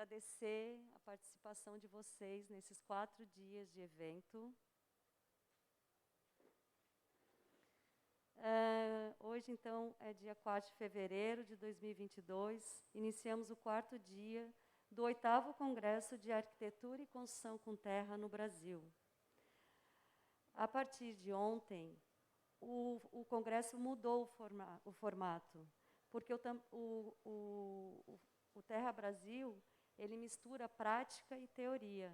agradecer a participação de vocês nesses 4 dias de evento. Hoje, então, é dia 4 de fevereiro de 2022. Iniciamos o 4º dia do 8º Congresso de Arquitetura e Construção com Terra no Brasil. A partir de ontem, o Congresso mudou o formato, porque o Terra Brasil, ele mistura prática e teoria.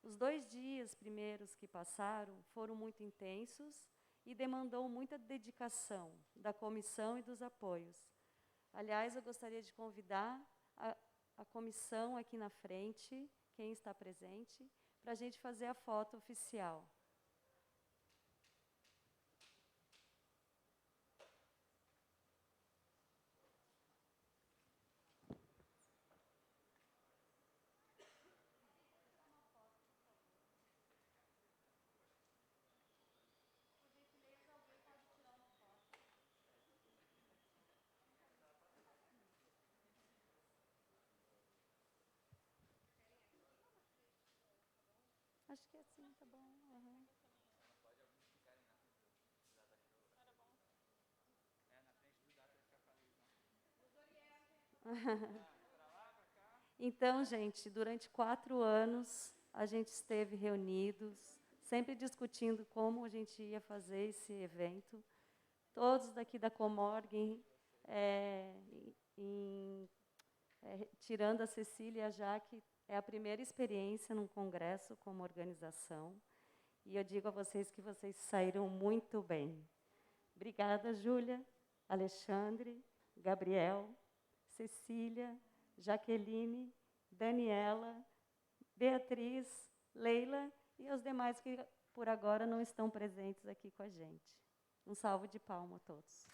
Os 2 dias primeiros que passaram foram muito intensos e demandou muita dedicação da comissão e dos apoios. Aliás, eu gostaria de convidar a comissão aqui na frente, quem está presente, para a gente fazer a foto oficial. Acho que assim tá bom. Uhum. Pode alguns ficarem na frente do Data Show. Era bom. Na frente do Data vai ficar falando. Pra lá, pra cá. Então, gente, durante 4 anos, a gente esteve reunidos, sempre discutindo como a gente ia fazer esse evento. Todos daqui da Comorg, tirando a Cecília e a Jaque, é a primeira experiência num congresso como organização. E eu digo a vocês que vocês saíram muito bem. Obrigada, Júlia, Alexandre, Gabriel, Cecília, Jaqueline, Daniela, Beatriz, Leila e os demais que por agora não estão presentes aqui com a gente. Um salve de palmas a todos.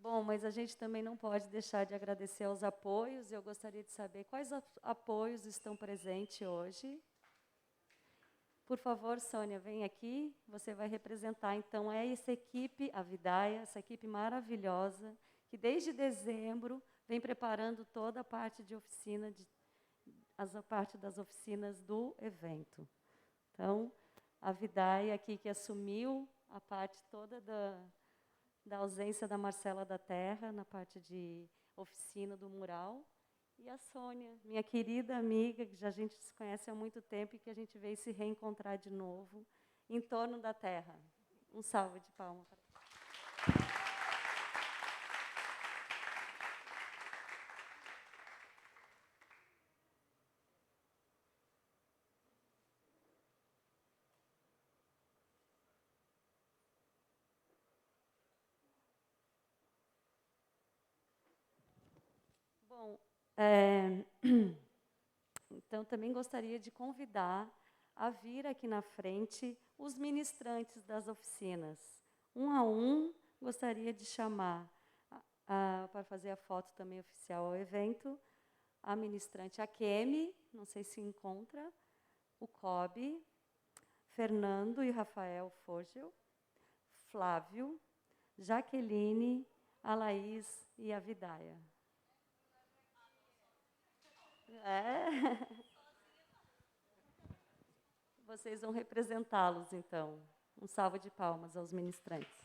Bom, mas a gente também não pode deixar de agradecer aos apoios. Eu gostaria de saber quais apoios estão presentes hoje. Por favor, Sônia, vem aqui. Você vai representar, então, essa equipe, a Vidaia, essa equipe maravilhosa, que desde dezembro vem preparando toda a parte de oficina, a parte das oficinas do evento. Então, a Vidaia aqui que assumiu a parte toda da ausência da Marcela da Terra, na parte de oficina do mural, e a Sônia, minha querida amiga, que já a gente se conhece há muito tempo e que a gente veio se reencontrar de novo, em torno da Terra. Um salve de palmas para ela. Bom, então também gostaria de convidar a vir aqui na frente os ministrantes das oficinas. Um a um, gostaria de chamar, para fazer a foto também oficial ao evento, a ministrante Akemi, não sei se encontra, o Kobe, Fernando e Rafael Fogel, Flávio, Jaqueline, a Laís e a Vidaia. Vocês vão representá-los, então. Um salve de palmas aos ministrantes.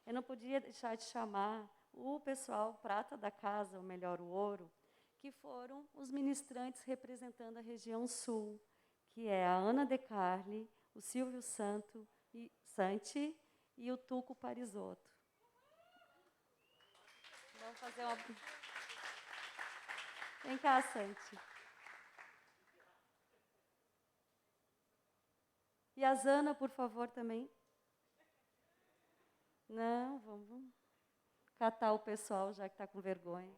Eu não podia deixar de chamar o pessoal prata da casa, ou melhor, o ouro, que foram os ministrantes representando a região sul, que é a Ana De Carli, o Silvio Santi e o Tuco Parisotto. Vamos fazer uma... Vem cá, Santi. E a Zana, por favor, também. Não, vamos catar o pessoal, já que está com vergonha.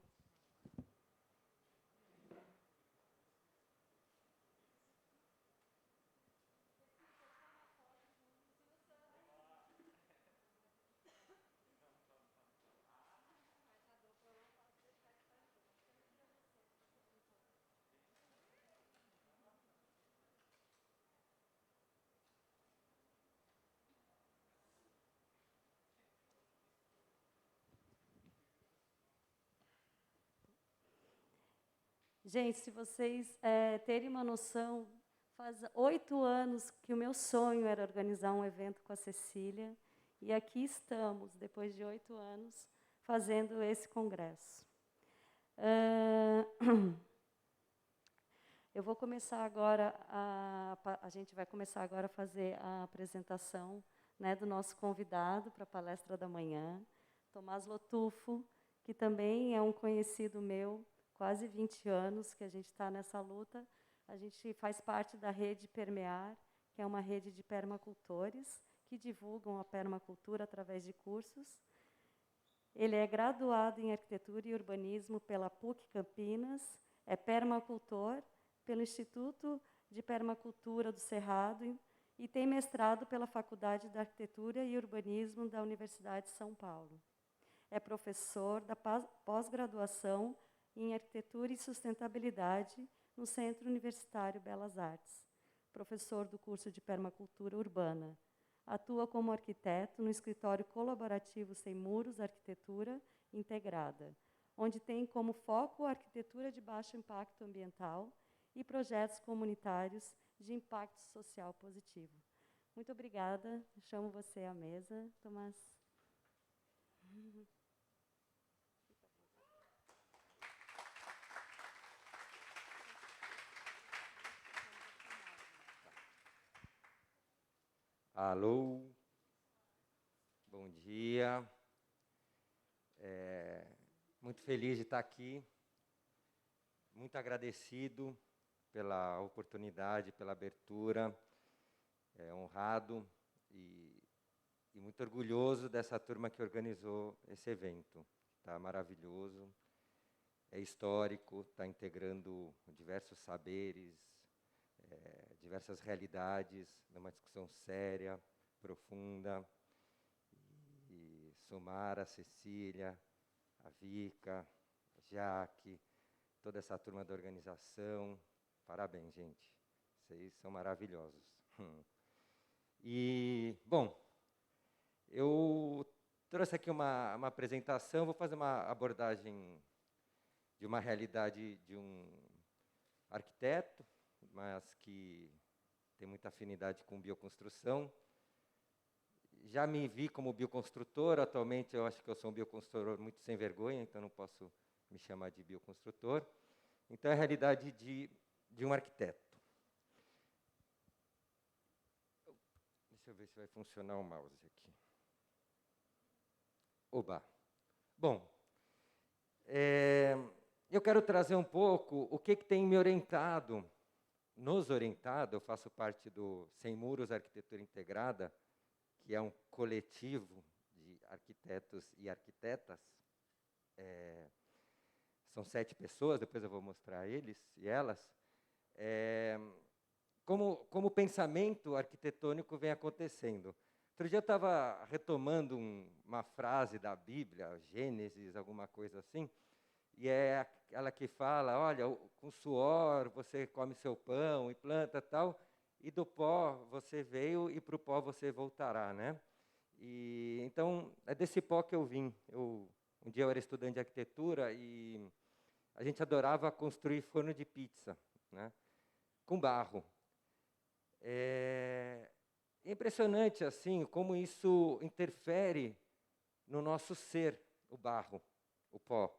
Gente, se vocês terem uma noção, faz 8 anos que o meu sonho era organizar um evento com a Cecília, e aqui estamos, depois de 8 anos, fazendo esse congresso. Eu vou começar agora, a gente vai começar agora a fazer a apresentação, né, do nosso convidado para a palestra da manhã, Tomás Lotufo, que também é um conhecido meu, quase 20 anos que a gente está nessa luta. A gente faz parte da rede Permear, que é uma rede de permacultores que divulgam a permacultura através de cursos. Ele é graduado em Arquitetura e Urbanismo pela PUC Campinas, é permacultor pelo Instituto de Permacultura do Cerrado e tem mestrado pela Faculdade de Arquitetura e Urbanismo da Universidade de São Paulo. É professor da pós-graduação em Arquitetura e Sustentabilidade no Centro Universitário Belas Artes, professor do curso de Permacultura Urbana. Atua como arquiteto no escritório colaborativo Sem Muros Arquitetura Integrada, onde tem como foco a arquitetura de baixo impacto ambiental e projetos comunitários de impacto social positivo. Muito obrigada. Chamo você à mesa, Tomás. Alô, bom dia. Muito feliz de estar aqui, muito agradecido pela oportunidade, pela abertura, honrado e muito orgulhoso dessa turma que organizou esse evento. Está maravilhoso, é histórico, está integrando diversos saberes, diversas realidades, numa discussão séria, profunda. E Sumara, Cecília, a Vika, a Jaque, toda essa turma da organização. Parabéns, gente. Vocês são maravilhosos. E, bom, eu trouxe aqui uma apresentação, vou fazer uma abordagem de uma realidade de um arquiteto, mas que tem muita afinidade com bioconstrução. Já me vi como bioconstrutor, atualmente eu acho que eu sou um bioconstrutor muito sem vergonha, então não posso me chamar de bioconstrutor. Então é a realidade de um arquiteto. Deixa eu ver se vai funcionar o mouse aqui. Oba! Bom, eu quero trazer um pouco o que tem me orientado, nos orientado. Eu faço parte do Sem Muros Arquitetura Integrada, que é um coletivo de arquitetos e arquitetas. São 7 pessoas, depois eu vou mostrar eles e elas. Como o pensamento arquitetônico vem acontecendo. Outro dia eu estava retomando uma frase da Bíblia, Gênesis, alguma coisa assim, e é aquela que fala, olha, com suor você come seu pão e planta tal, e do pó você veio e para o pó você voltará, né? E então é desse pó que eu vim. Um dia eu era estudante de arquitetura e a gente adorava construir forno de pizza, né? Com barro. É impressionante assim como isso interfere no nosso ser, o barro, o pó,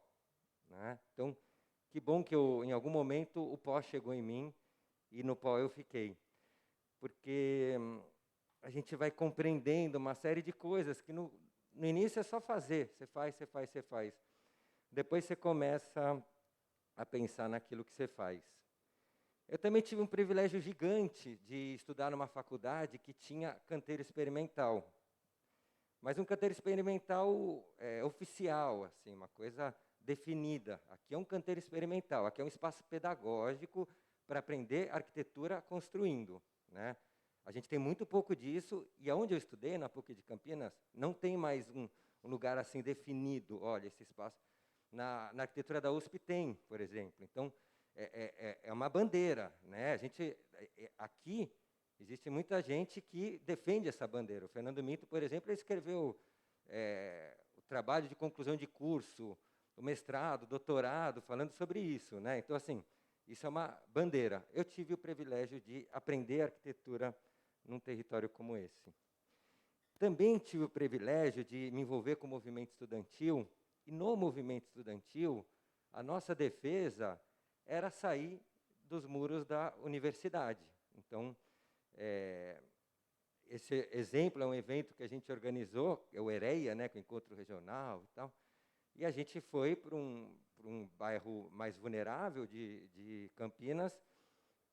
né? Então, que bom que em algum momento o pó chegou em mim e no pó eu fiquei. Porque a gente vai compreendendo uma série de coisas que no início é só fazer. Você faz, você faz, você faz. Depois você começa a pensar naquilo que você faz. Eu também tive um privilégio gigante de estudar numa faculdade que tinha canteiro experimental. Mas um canteiro experimental oficial, assim, uma coisa definida. Aqui é um canteiro experimental, aqui é um espaço pedagógico para aprender arquitetura construindo, né? A gente tem muito pouco disso, e onde eu estudei, na PUC de Campinas, não tem mais um lugar assim definido. Olha, esse espaço. Na arquitetura da USP tem, por exemplo. Então, é uma bandeira, né? Aqui existe muita gente que defende essa bandeira. O Fernando Minto, por exemplo, ele escreveu o trabalho de conclusão de curso, o mestrado, o doutorado, falando sobre isso, né? Então, assim, isso é uma bandeira. Eu tive o privilégio de aprender arquitetura num território como esse. Também tive o privilégio de me envolver com o movimento estudantil, e no movimento estudantil, a nossa defesa era sair dos muros da universidade. Então, esse exemplo é um evento que a gente organizou, é o EREA, né, com o Encontro Regional e tal, e a gente foi para um bairro mais vulnerável de Campinas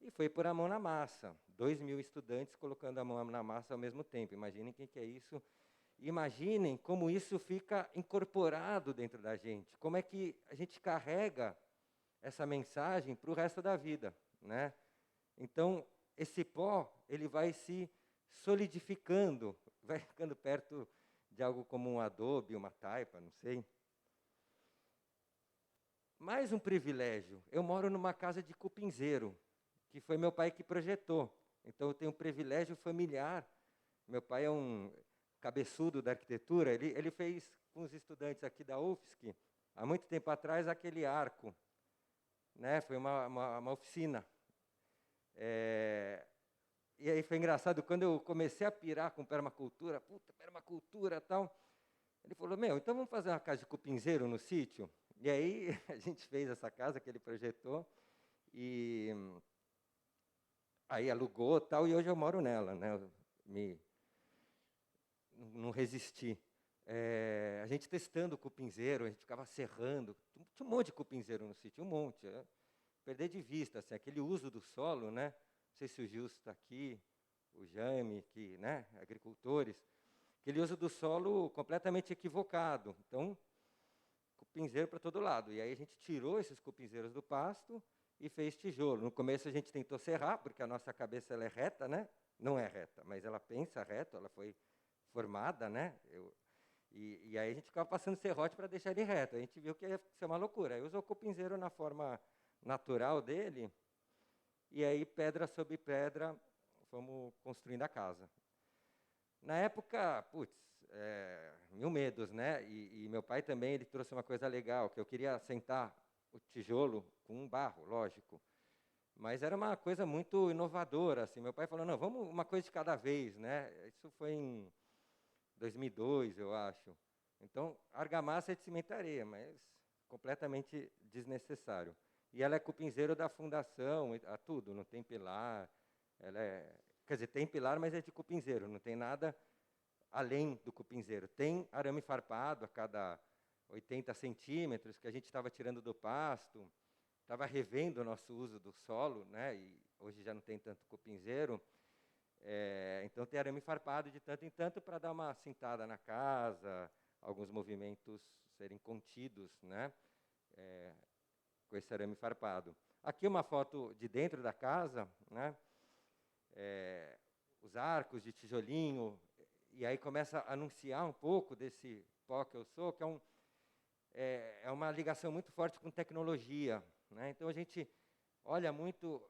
e foi por a mão na massa. 2.000 estudantes colocando a mão na massa ao mesmo tempo. Imaginem o que é isso. Imaginem como isso fica incorporado dentro da gente. Como é que a gente carrega essa mensagem para o resto da vida, né? Então, esse pó, ele vai se solidificando, vai ficando perto de algo como um adobe, uma taipa, não sei. Mais um privilégio, eu moro numa casa de cupinzeiro, que foi meu pai que projetou. Então, eu tenho um privilégio familiar. Meu pai é um cabeçudo da arquitetura, ele fez com os estudantes aqui da UFSC, há muito tempo atrás, aquele arco, né? Foi uma oficina. E aí foi engraçado, quando eu comecei a pirar com permacultura, permacultura e tal, ele falou, então vamos fazer uma casa de cupinzeiro no sítio? E aí a gente fez essa casa que ele projetou, e aí alugou tal, e hoje eu moro nela, né? Não resisti. A gente testando o cupinzeiro, a gente ficava serrando, tinha um monte de cupinzeiro no sítio, um monte. Perder de vista, assim, aquele uso do solo, né? Não sei se o Gilson está aqui, o Jaime, que, né, agricultores, aquele uso do solo completamente equivocado. Então, cupinzeiro para todo lado. E aí a gente tirou esses cupinzeiros do pasto e fez tijolo. No começo a gente tentou serrar, porque a nossa cabeça ela é reta, né? Não é reta, mas ela pensa reto, ela foi formada, né? E aí a gente ficava passando serrote para deixar ele reto. A gente viu que ia ser uma loucura. Aí usou o cupinzeiro na forma natural dele, e aí, pedra sobre pedra, fomos construindo a casa. Na época, mil medos, né? E meu pai também, ele trouxe uma coisa legal, que eu queria assentar o tijolo com barro, lógico. Mas era uma coisa muito inovadora, assim. Meu pai falou, não, vamos uma coisa de cada vez, né? Isso foi em 2002, eu acho. Então, argamassa é de cimentaria, mas completamente desnecessário. E ela é cupinzeiro da fundação, a tudo, não tem pilar. Quer dizer, tem pilar, mas é de cupinzeiro, não tem nada além do cupinzeiro. Tem arame farpado a cada 80 centímetros, que a gente estava tirando do pasto, estava revendo o nosso uso do solo, né? E hoje já não tem tanto cupinzeiro. Então tem arame farpado de tanto em tanto para dar uma cintada na casa, alguns movimentos serem contidos, né? Com esse arame farpado. Aqui uma foto de dentro da casa, né? Os arcos de tijolinho, e aí começa a anunciar um pouco desse pó que eu sou, que é uma ligação muito forte com tecnologia, né? Então a gente olha muito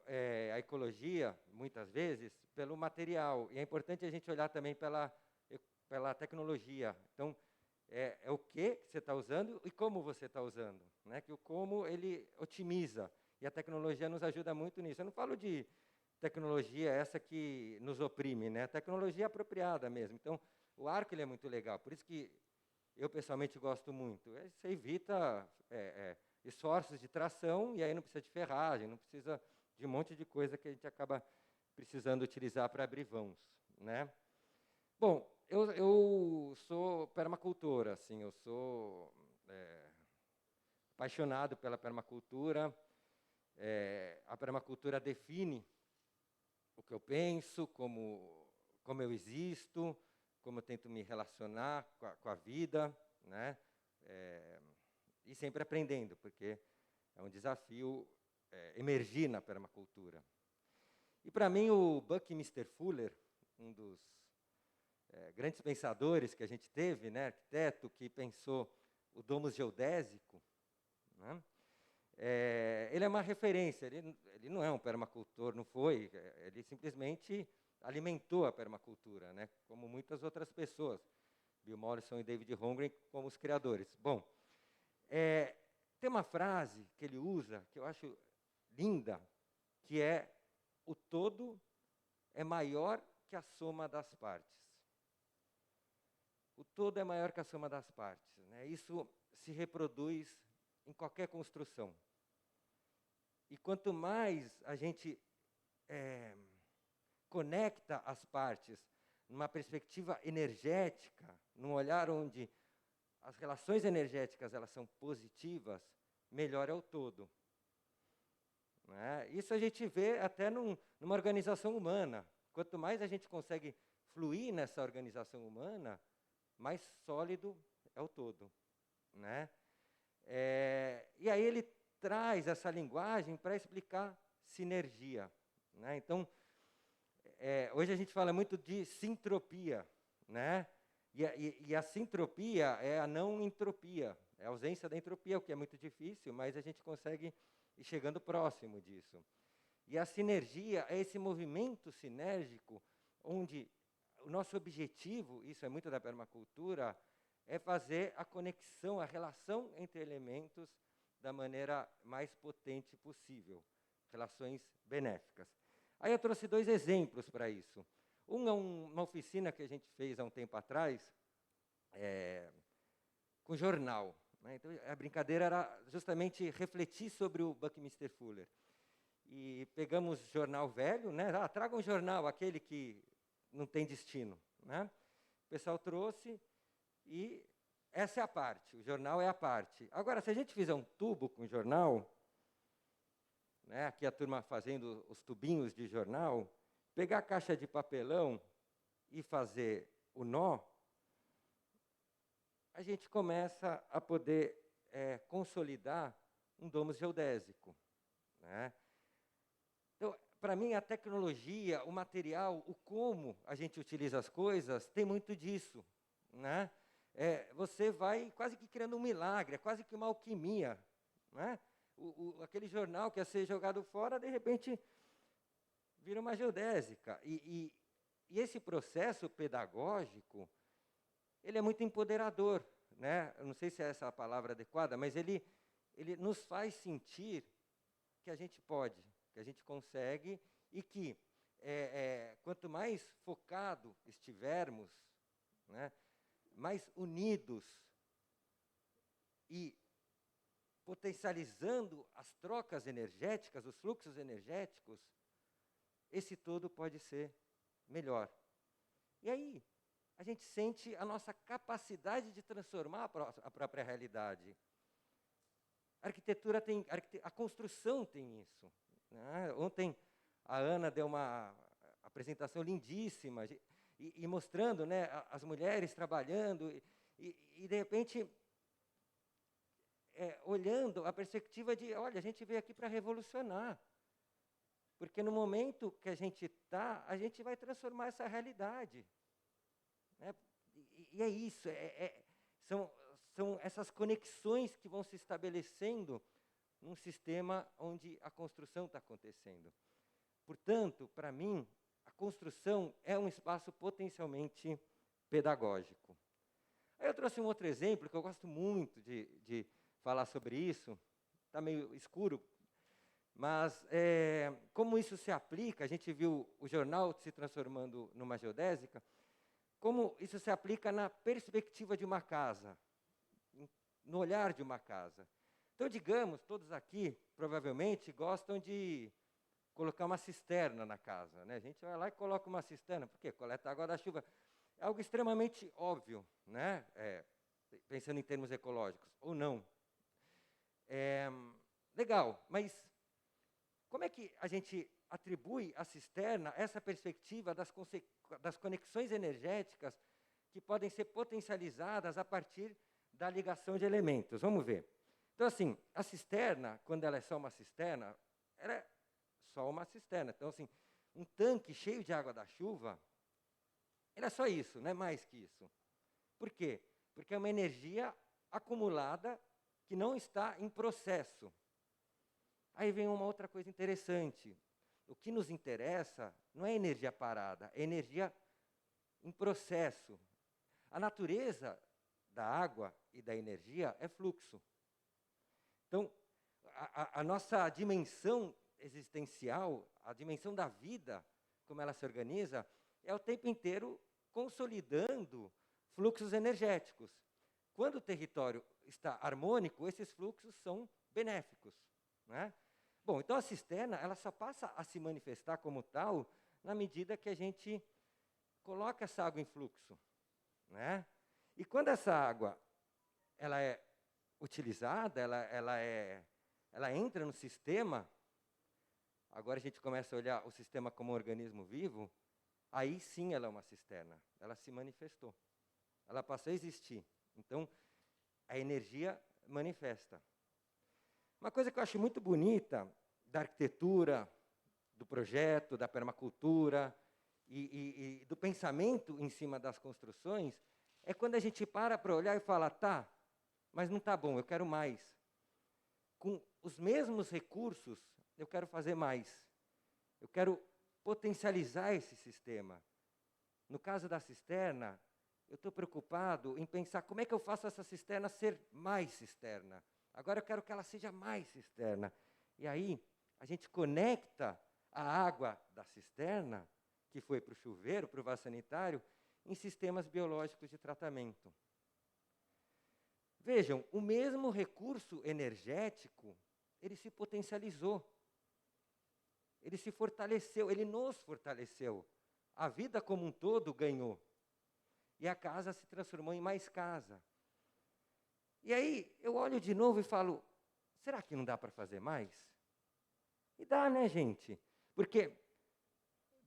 a ecologia, muitas vezes, pelo material, e é importante a gente olhar também pela tecnologia. Então, é o que você está usando e como você está usando, né? Que o como, ele otimiza, e a tecnologia nos ajuda muito nisso. Eu não falo de tecnologia essa que nos oprime, né? A tecnologia apropriada mesmo. Então, o arco ele é muito legal, por isso que eu pessoalmente gosto muito. Você evita esforços de tração, e aí não precisa de ferragem, não precisa de um monte de coisa que a gente acaba precisando utilizar para abrir vãos, né? Bom, eu sou permacultor, assim, eu sou apaixonado pela permacultura. A permacultura define o que eu penso, como eu existo, como eu tento me relacionar com a vida, né? E sempre aprendendo, porque é um desafio emergir na permacultura. E, para mim, o Buckminster Fuller, um dos grandes pensadores que a gente teve, né, arquiteto, que pensou o domus geodésico, né? Ele é uma referência, ele não é um permacultor, não foi, ele simplesmente alimentou a permacultura, né, como muitas outras pessoas, Bill Mollison e David Holmgren como os criadores. Bom, tem uma frase que ele usa, que eu acho linda, que é: o todo é maior que a soma das partes. O todo é maior que a soma das partes, né? Isso se reproduz em qualquer construção. E quanto mais a gente conecta as partes numa perspectiva energética, num olhar onde as relações energéticas elas são positivas, melhor é o todo. Né? Isso a gente vê até numa organização humana. Quanto mais a gente consegue fluir nessa organização humana, mais sólido é o todo. Né? E aí ele traz essa linguagem para explicar sinergia. Né? Então, hoje a gente fala muito de sintropia, né? E a sintropia é a não entropia, é a ausência da entropia, o que é muito difícil, mas a gente consegue ir chegando próximo disso. E a sinergia é esse movimento sinérgico, onde o nosso objetivo, isso é muito da permacultura, é fazer a conexão, a relação entre elementos da maneira mais potente possível, relações benéficas. Aí eu trouxe 2 exemplos para isso. Um é uma oficina que a gente fez há um tempo atrás, com jornal. Né? Então, a brincadeira era justamente refletir sobre o Buckminster Fuller. E pegamos jornal velho, né? Traga um jornal, aquele que não tem destino. Né? O pessoal trouxe e essa é a parte, o jornal é a parte. Agora, se a gente fizer um tubo com jornal, né, aqui a turma fazendo os tubinhos de jornal, pegar a caixa de papelão e fazer o nó, a gente começa a poder consolidar um domus geodésico. Né? Então, para mim, a tecnologia, o material, o como a gente utiliza as coisas, tem muito disso. Né? Você vai quase que criando um milagre, é quase que uma alquimia. Né? Aquele jornal que ia ser jogado fora, de repente, vira uma geodésica. E esse processo pedagógico, ele é muito empoderador. Né? Eu não sei se é essa a palavra adequada, mas ele nos faz sentir que a gente pode, que a gente consegue, e que quanto mais focado estivermos, né, mais unidos e potencializando as trocas energéticas, os fluxos energéticos, esse todo pode ser melhor. E aí, a gente sente a nossa capacidade de transformar a própria realidade. A arquitetura tem, a construção tem isso. Né? Ontem, a Ana deu uma apresentação lindíssima, e mostrando, né, as mulheres trabalhando, e de repente, olhando a perspectiva de, olha, a gente veio aqui para revolucionar. Porque no momento que a gente está, a gente vai transformar essa realidade. Né? E é isso, são essas conexões que vão se estabelecendo num sistema onde a construção está acontecendo. Portanto, para mim, a construção é um espaço potencialmente pedagógico. Aí eu trouxe um outro exemplo, que eu gosto muito de falar sobre isso, está meio escuro, mas como isso se aplica, a gente viu o jornal se transformando numa geodésica, como isso se aplica na perspectiva de uma casa, no olhar de uma casa. Então, digamos, todos aqui, provavelmente, gostam de colocar uma cisterna na casa. Né? A gente vai lá e coloca uma cisterna, porque coleta água da chuva. É algo extremamente óbvio, né? Pensando em termos ecológicos, ou não. Legal, mas Como é que a gente atribui à cisterna essa perspectiva das conexões energéticas que podem ser potencializadas a partir da ligação de elementos? Vamos ver. Então, assim, a cisterna, quando ela é só uma cisterna, ela é só uma cisterna. Então, assim, um tanque cheio de água da chuva, ele é só isso, não é mais que isso. Por quê? Porque é uma energia acumulada que não está em processo. Aí vem uma outra coisa interessante. O que nos interessa não é energia parada, é energia em processo. A natureza da água e da energia é fluxo. Então, a nossa dimensão existencial, a dimensão da vida, como ela se organiza, é o tempo inteiro consolidando fluxos energéticos. Quando o território está harmônico, esses fluxos são benéficos, né? Bom, então a cisterna, ela só passa a se manifestar como tal na medida que a gente coloca essa água em fluxo, né? E quando essa água ela é utilizada, ela entra no sistema, agora a gente começa a olhar o sistema como um organismo vivo, aí sim ela é uma cisterna, ela se manifestou, ela passou a existir. Então, a energia manifesta. Uma coisa que eu acho muito bonita da arquitetura, do projeto, da permacultura e do pensamento em cima das construções, é quando a gente para olhar e fala, tá, mas não está bom, eu quero mais. Com os mesmos recursos, eu quero fazer mais. Eu quero potencializar esse sistema. No caso da cisterna, eu estou preocupado em pensar como é que eu faço essa cisterna ser mais cisterna. Agora eu quero que ela seja mais cisterna. E aí, a gente conecta a água da cisterna, que foi para o chuveiro, para o vaso sanitário, em sistemas biológicos de tratamento. Vejam, o mesmo recurso energético, ele se potencializou. Ele se fortaleceu, ele nos fortaleceu. A vida como um todo ganhou. E a casa se transformou em mais casa. E aí, eu olho de novo e falo, será que não dá para fazer mais? E dá, né, gente? Porque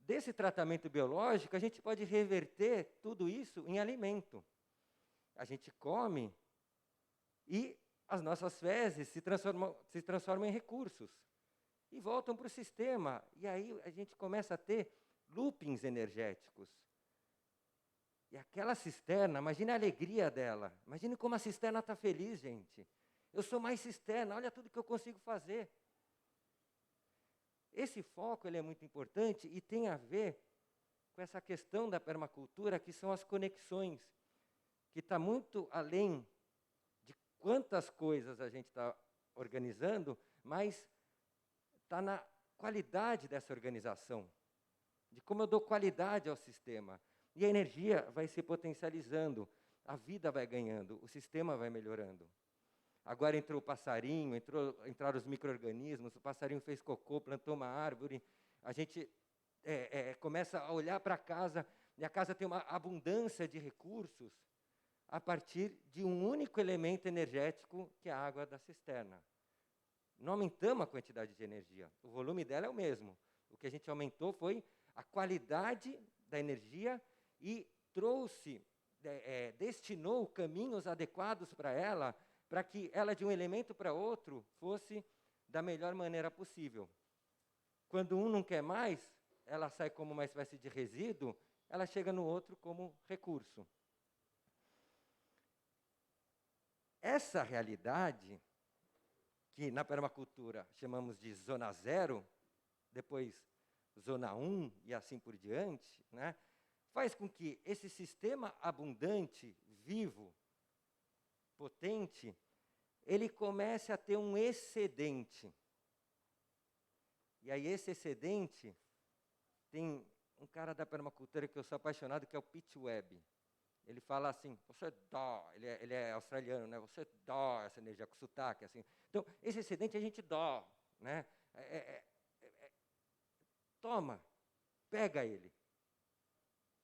desse tratamento biológico, a gente pode reverter tudo isso em alimento. A gente come e as nossas fezes se transformam em recursos. E voltam para o sistema. E aí a gente começa a ter loopings energéticos. E aquela cisterna, imagine a alegria dela. Imagine como a cisterna está feliz, gente. Eu sou mais cisterna, olha tudo que eu consigo fazer. Esse foco ele é muito importante e tem a ver com essa questão da permacultura, que são as conexões, que está muito além de quantas coisas a gente está organizando, mas está na qualidade dessa organização, de como eu dou qualidade ao sistema. E a energia vai se potencializando, a vida vai ganhando, o sistema vai melhorando. Agora entrou o passarinho, entraram os micro-organismos, o passarinho fez cocô, plantou uma árvore, a gente começa a olhar para a casa, e a casa tem uma abundância de recursos a partir de um único elemento energético, que é a água da cisterna. Não aumentamos a quantidade de energia, o volume dela é o mesmo. O que a gente aumentou foi a qualidade da energia e destinou caminhos adequados para ela, para que ela, de um elemento para outro, fosse da melhor maneira possível. Quando um não quer mais, ela sai como uma espécie de resíduo, ela chega no outro como recurso. Essa realidade, que na permacultura chamamos de zona 0, depois zona 1 e assim por diante, né, faz com que esse sistema abundante, vivo, potente, ele comece a ter um excedente. E aí esse excedente, tem um cara da permacultura que eu sou apaixonado, que é o Pete Webb. Ele fala assim, você dá, ele é australiano, né? Você dá essa energia com sotaque, assim. Então, esse excedente a gente dá, né? Toma, pega ele.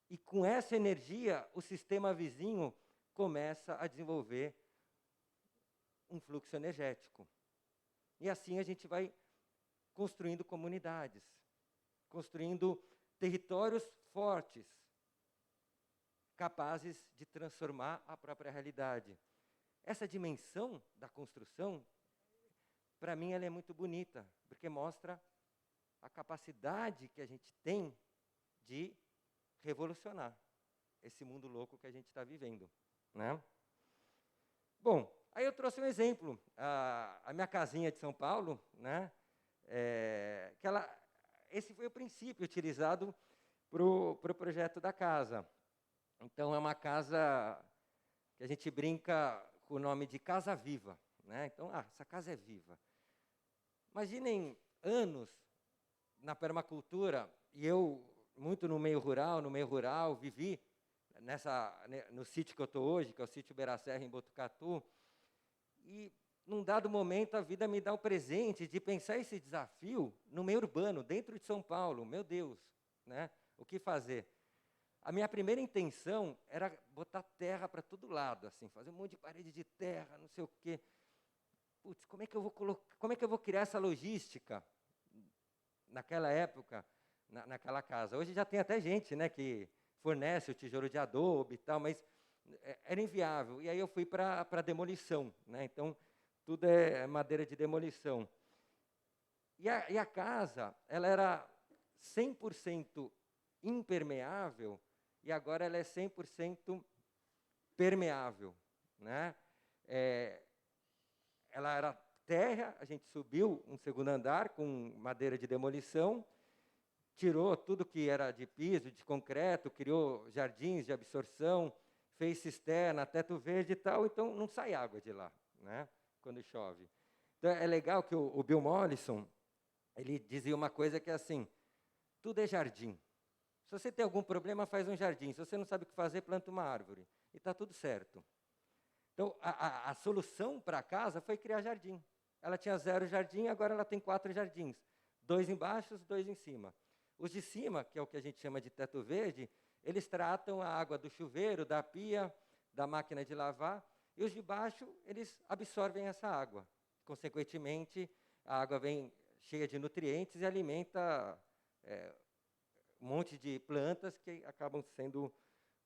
E com essa energia, o sistema vizinho começa a desenvolver um fluxo energético. E assim a gente vai construindo comunidades, construindo territórios fortes, capazes de transformar a própria realidade. Essa dimensão da construção, para mim, ela é muito bonita, porque mostra a capacidade que a gente tem de revolucionar esse mundo louco que a gente está vivendo, né? Bom, aí eu trouxe um exemplo, a minha casinha de São Paulo, né? Esse foi o princípio utilizado para o projeto da casa. Então, é uma casa que a gente brinca com o nome de Casa Viva, né? Então, essa casa é viva. Imaginem anos na permacultura, e eu, muito no meio rural, vivi no sítio que eu estou hoje, que é o sítio Beira-Serra, em Botucatu, e num dado momento a vida me dá o presente de pensar esse desafio no meio urbano, dentro de São Paulo. Meu Deus, né? O que fazer? A minha primeira intenção era botar terra para todo lado, assim, fazer um monte de parede de terra, não sei o quê. Putz, como é que eu vou criar essa logística naquela época, naquela casa? Hoje já tem até gente, né, que fornece o tijolo de adobe e tal, mas era inviável. E aí eu fui para a demolição, né? Então, tudo é madeira de demolição. E a casa, ela era 100% impermeável, e agora ela é 100% permeável, né? Ela era terra, a gente subiu um segundo andar com madeira de demolição, tirou tudo que era de piso, de concreto, criou jardins de absorção, fez cisterna, teto verde e tal, então não sai água de lá, né, quando chove. Então é legal que o Bill Mollison, ele dizia uma coisa que é assim, tudo é jardim. Se você tem algum problema, faz um jardim. Se você não sabe o que fazer, planta uma árvore. E está tudo certo. Então, a solução para a casa foi criar jardim. Ela tinha 0 jardim, agora ela tem 4 jardins. 2 embaixo, 2 em cima. Os de cima, que é o que a gente chama de teto verde, eles tratam a água do chuveiro, da pia, da máquina de lavar. E os de baixo, eles absorvem essa água. Consequentemente, a água vem cheia de nutrientes e alimenta um monte de plantas que acabam sendo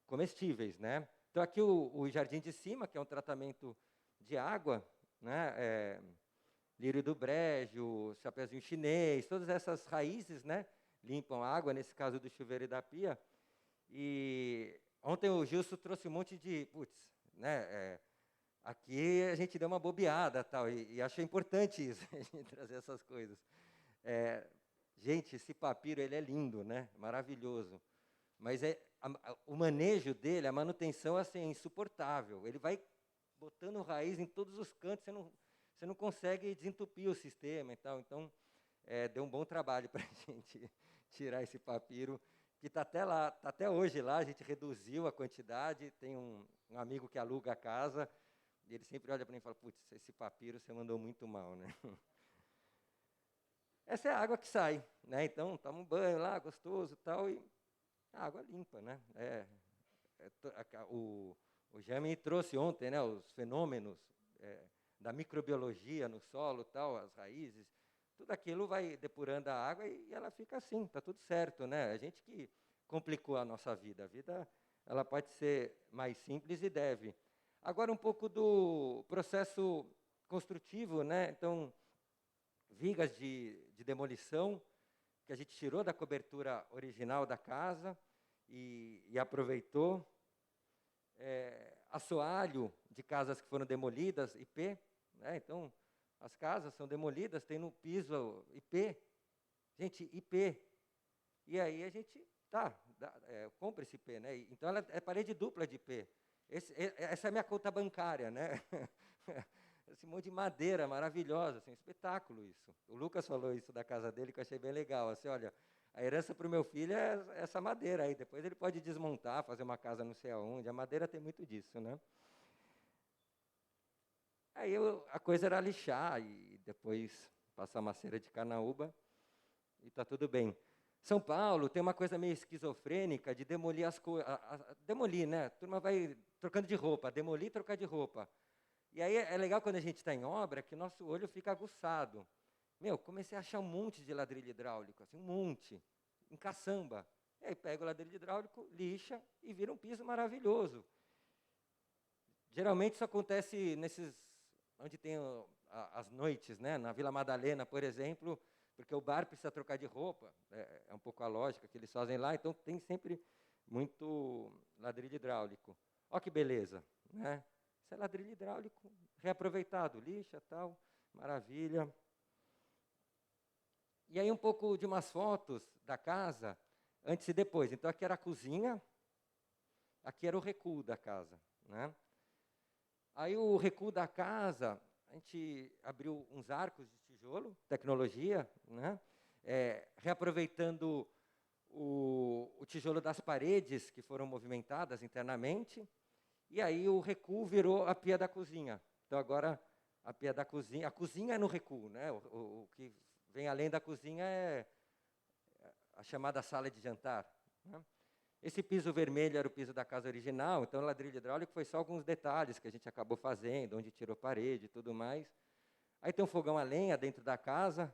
comestíveis, né? Então, aqui o jardim de cima, que é um tratamento de água, né? Lírio do brejo, chapeuzinho chinês, todas essas raízes, né? Limpam a água, nesse caso do chuveiro e da pia. E ontem o Gilson trouxe um monte de... né? Aqui a gente deu uma bobeada, tal, e achei importante isso, a gente trazer essas coisas. Gente, esse papiro, ele é lindo, né? Maravilhoso. Mas o manejo dele, a manutenção, assim, é insuportável. Ele vai botando raiz em todos os cantos, você não consegue desentupir o sistema e tal. Então, deu um bom trabalho para a gente tirar esse papiro, que está até lá, tá até hoje lá, a gente reduziu a quantidade. Tem um amigo que aluga a casa, e ele sempre olha para mim e fala, putz, esse papiro você mandou muito mal, né? Essa é a água que sai, né? Então, toma um banho lá, gostoso e tal, e a água limpa, né? O Jaime trouxe ontem, né, os fenômenos da microbiologia no solo, tal, as raízes, tudo aquilo vai depurando a água e ela fica assim, está tudo certo, né? A gente que complicou a nossa vida. A vida, ela pode ser mais simples e deve. Agora, um pouco do processo construtivo, né? Então, vigas de demolição, que a gente tirou da cobertura original da casa e aproveitou. Assoalho de casas que foram demolidas, IP, né? Então, as casas são demolidas, tem no piso IP. Gente, IP. E aí a gente, compra esse IP, né? Então, ela é parede dupla de IP. Essa é a minha conta bancária, né? Esse monte de madeira maravilhosa, assim, espetáculo isso. O Lucas falou isso da casa dele, que eu achei bem legal. Assim, olha, a herança para o meu filho é essa madeira aí. Depois ele pode desmontar, fazer uma casa não sei aonde. A madeira tem muito disso, né? Aí a coisa era lixar e depois passar uma cera de carnaúba e está tudo bem. São Paulo tem uma coisa meio esquizofrênica de demolir as coisas. Demolir, né? A turma vai trocando de roupa, demolir e trocar de roupa. E aí é legal quando a gente está em obra que nosso olho fica aguçado. comecei a achar um monte de ladrilho hidráulico, assim, um monte, em caçamba. E aí pego o ladrilho hidráulico, lixa e vira um piso maravilhoso. Geralmente isso acontece onde tem as noites, né? Na Vila Madalena, por exemplo, porque o bar precisa trocar de roupa, é um pouco a lógica que eles fazem lá, então tem sempre muito ladrilho hidráulico. Olha que beleza, né? Isso é ladrilho hidráulico reaproveitado, lixa, tal, maravilha. E aí um pouco de umas fotos da casa, antes e depois. Então aqui era a cozinha, aqui era o recuo da casa, né? Aí o recuo da casa, a gente abriu uns arcos de tijolo, tecnologia, né? Reaproveitando o tijolo das paredes que foram movimentadas internamente, e aí o recuo virou a pia da cozinha. Então agora a pia da cozinha, a cozinha é no recuo, né? O que vem além da cozinha é a chamada sala de jantar, né? Esse piso vermelho era o piso da casa original, então o ladrilho hidráulico foi só alguns detalhes que a gente acabou fazendo, onde tirou parede e tudo mais. Aí tem um fogão a lenha dentro da casa,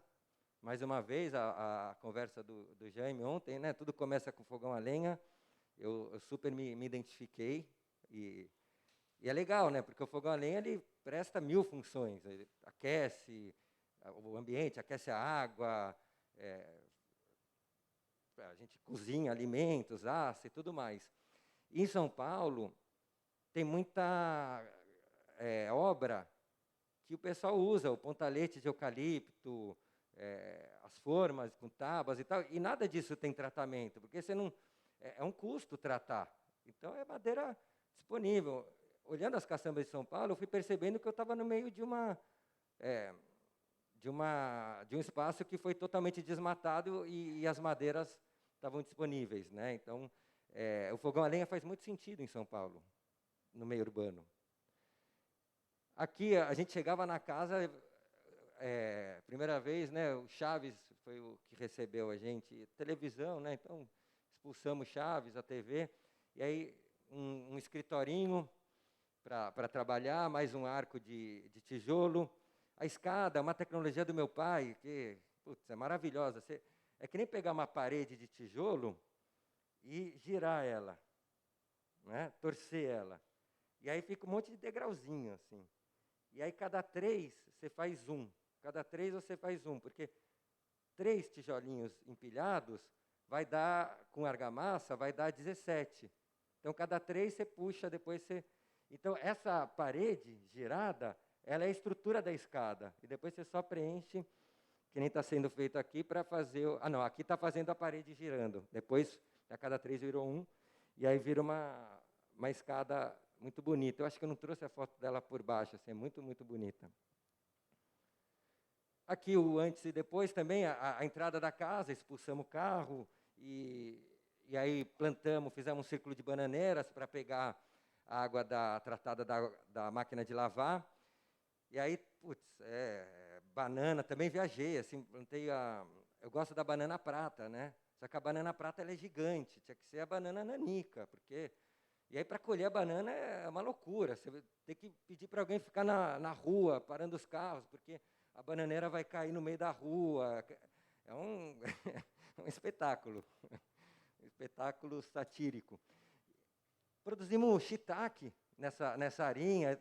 mais uma vez, a conversa do Jaime ontem, né? Tudo começa com fogão a lenha, eu super me identifiquei, e é legal, né? Porque o fogão a lenha, ele presta 1000 funções, ele aquece o ambiente, aquece a água, a gente cozinha alimentos, assa e tudo mais. E em São Paulo, tem muita obra que o pessoal usa, o pontalete de eucalipto, as formas com tábuas e tal, e nada disso tem tratamento, porque você não, é um custo tratar. Então, é madeira disponível. Olhando as caçambas de São Paulo, eu fui percebendo que eu estava no meio de um espaço que foi totalmente desmatado e as madeiras estavam disponíveis, né? Então, o fogão a lenha faz muito sentido em São Paulo, no meio urbano. Aqui, a gente chegava na casa, primeira vez, né, o Chaves foi o que recebeu a gente, televisão, né? Então, expulsamos Chaves, a TV, e aí um escritorinho para trabalhar, mais um arco de tijolo. A escada, uma tecnologia do meu pai, que putz, é maravilhosa. É que nem pegar uma parede de tijolo e girar ela, né? Torcer ela. E aí fica um monte de degrauzinho, assim. E aí cada 3 você faz um. Cada 3 você faz um, porque 3 tijolinhos empilhados vai dar, com argamassa, vai dar 17. Então cada 3 você puxa, depois você... Então essa parede girada, ela é a estrutura da escada. E depois você só preenche, que nem está sendo feito aqui, para fazer... não, aqui está fazendo a parede girando. Depois, a cada 3 virou um. E aí vira uma escada muito bonita. Eu acho que eu não trouxe a foto dela por baixo, assim, é muito, muito bonita. Aqui o antes e depois também, a entrada da casa, expulsamos o carro. E aí plantamos, fizemos um círculo de bananeiras para pegar a água tratada da máquina de lavar. E aí, putz, banana, também viajei, assim, plantei eu gosto da banana prata, né? Só que a banana prata ela é gigante, tinha que ser a banana nanica, porque... E aí, para colher a banana é uma loucura, você tem que pedir para alguém ficar na rua, parando os carros, porque a bananeira vai cair no meio da rua. É um, um espetáculo, um espetáculo satírico. Produzimos shiitake nessa arinha,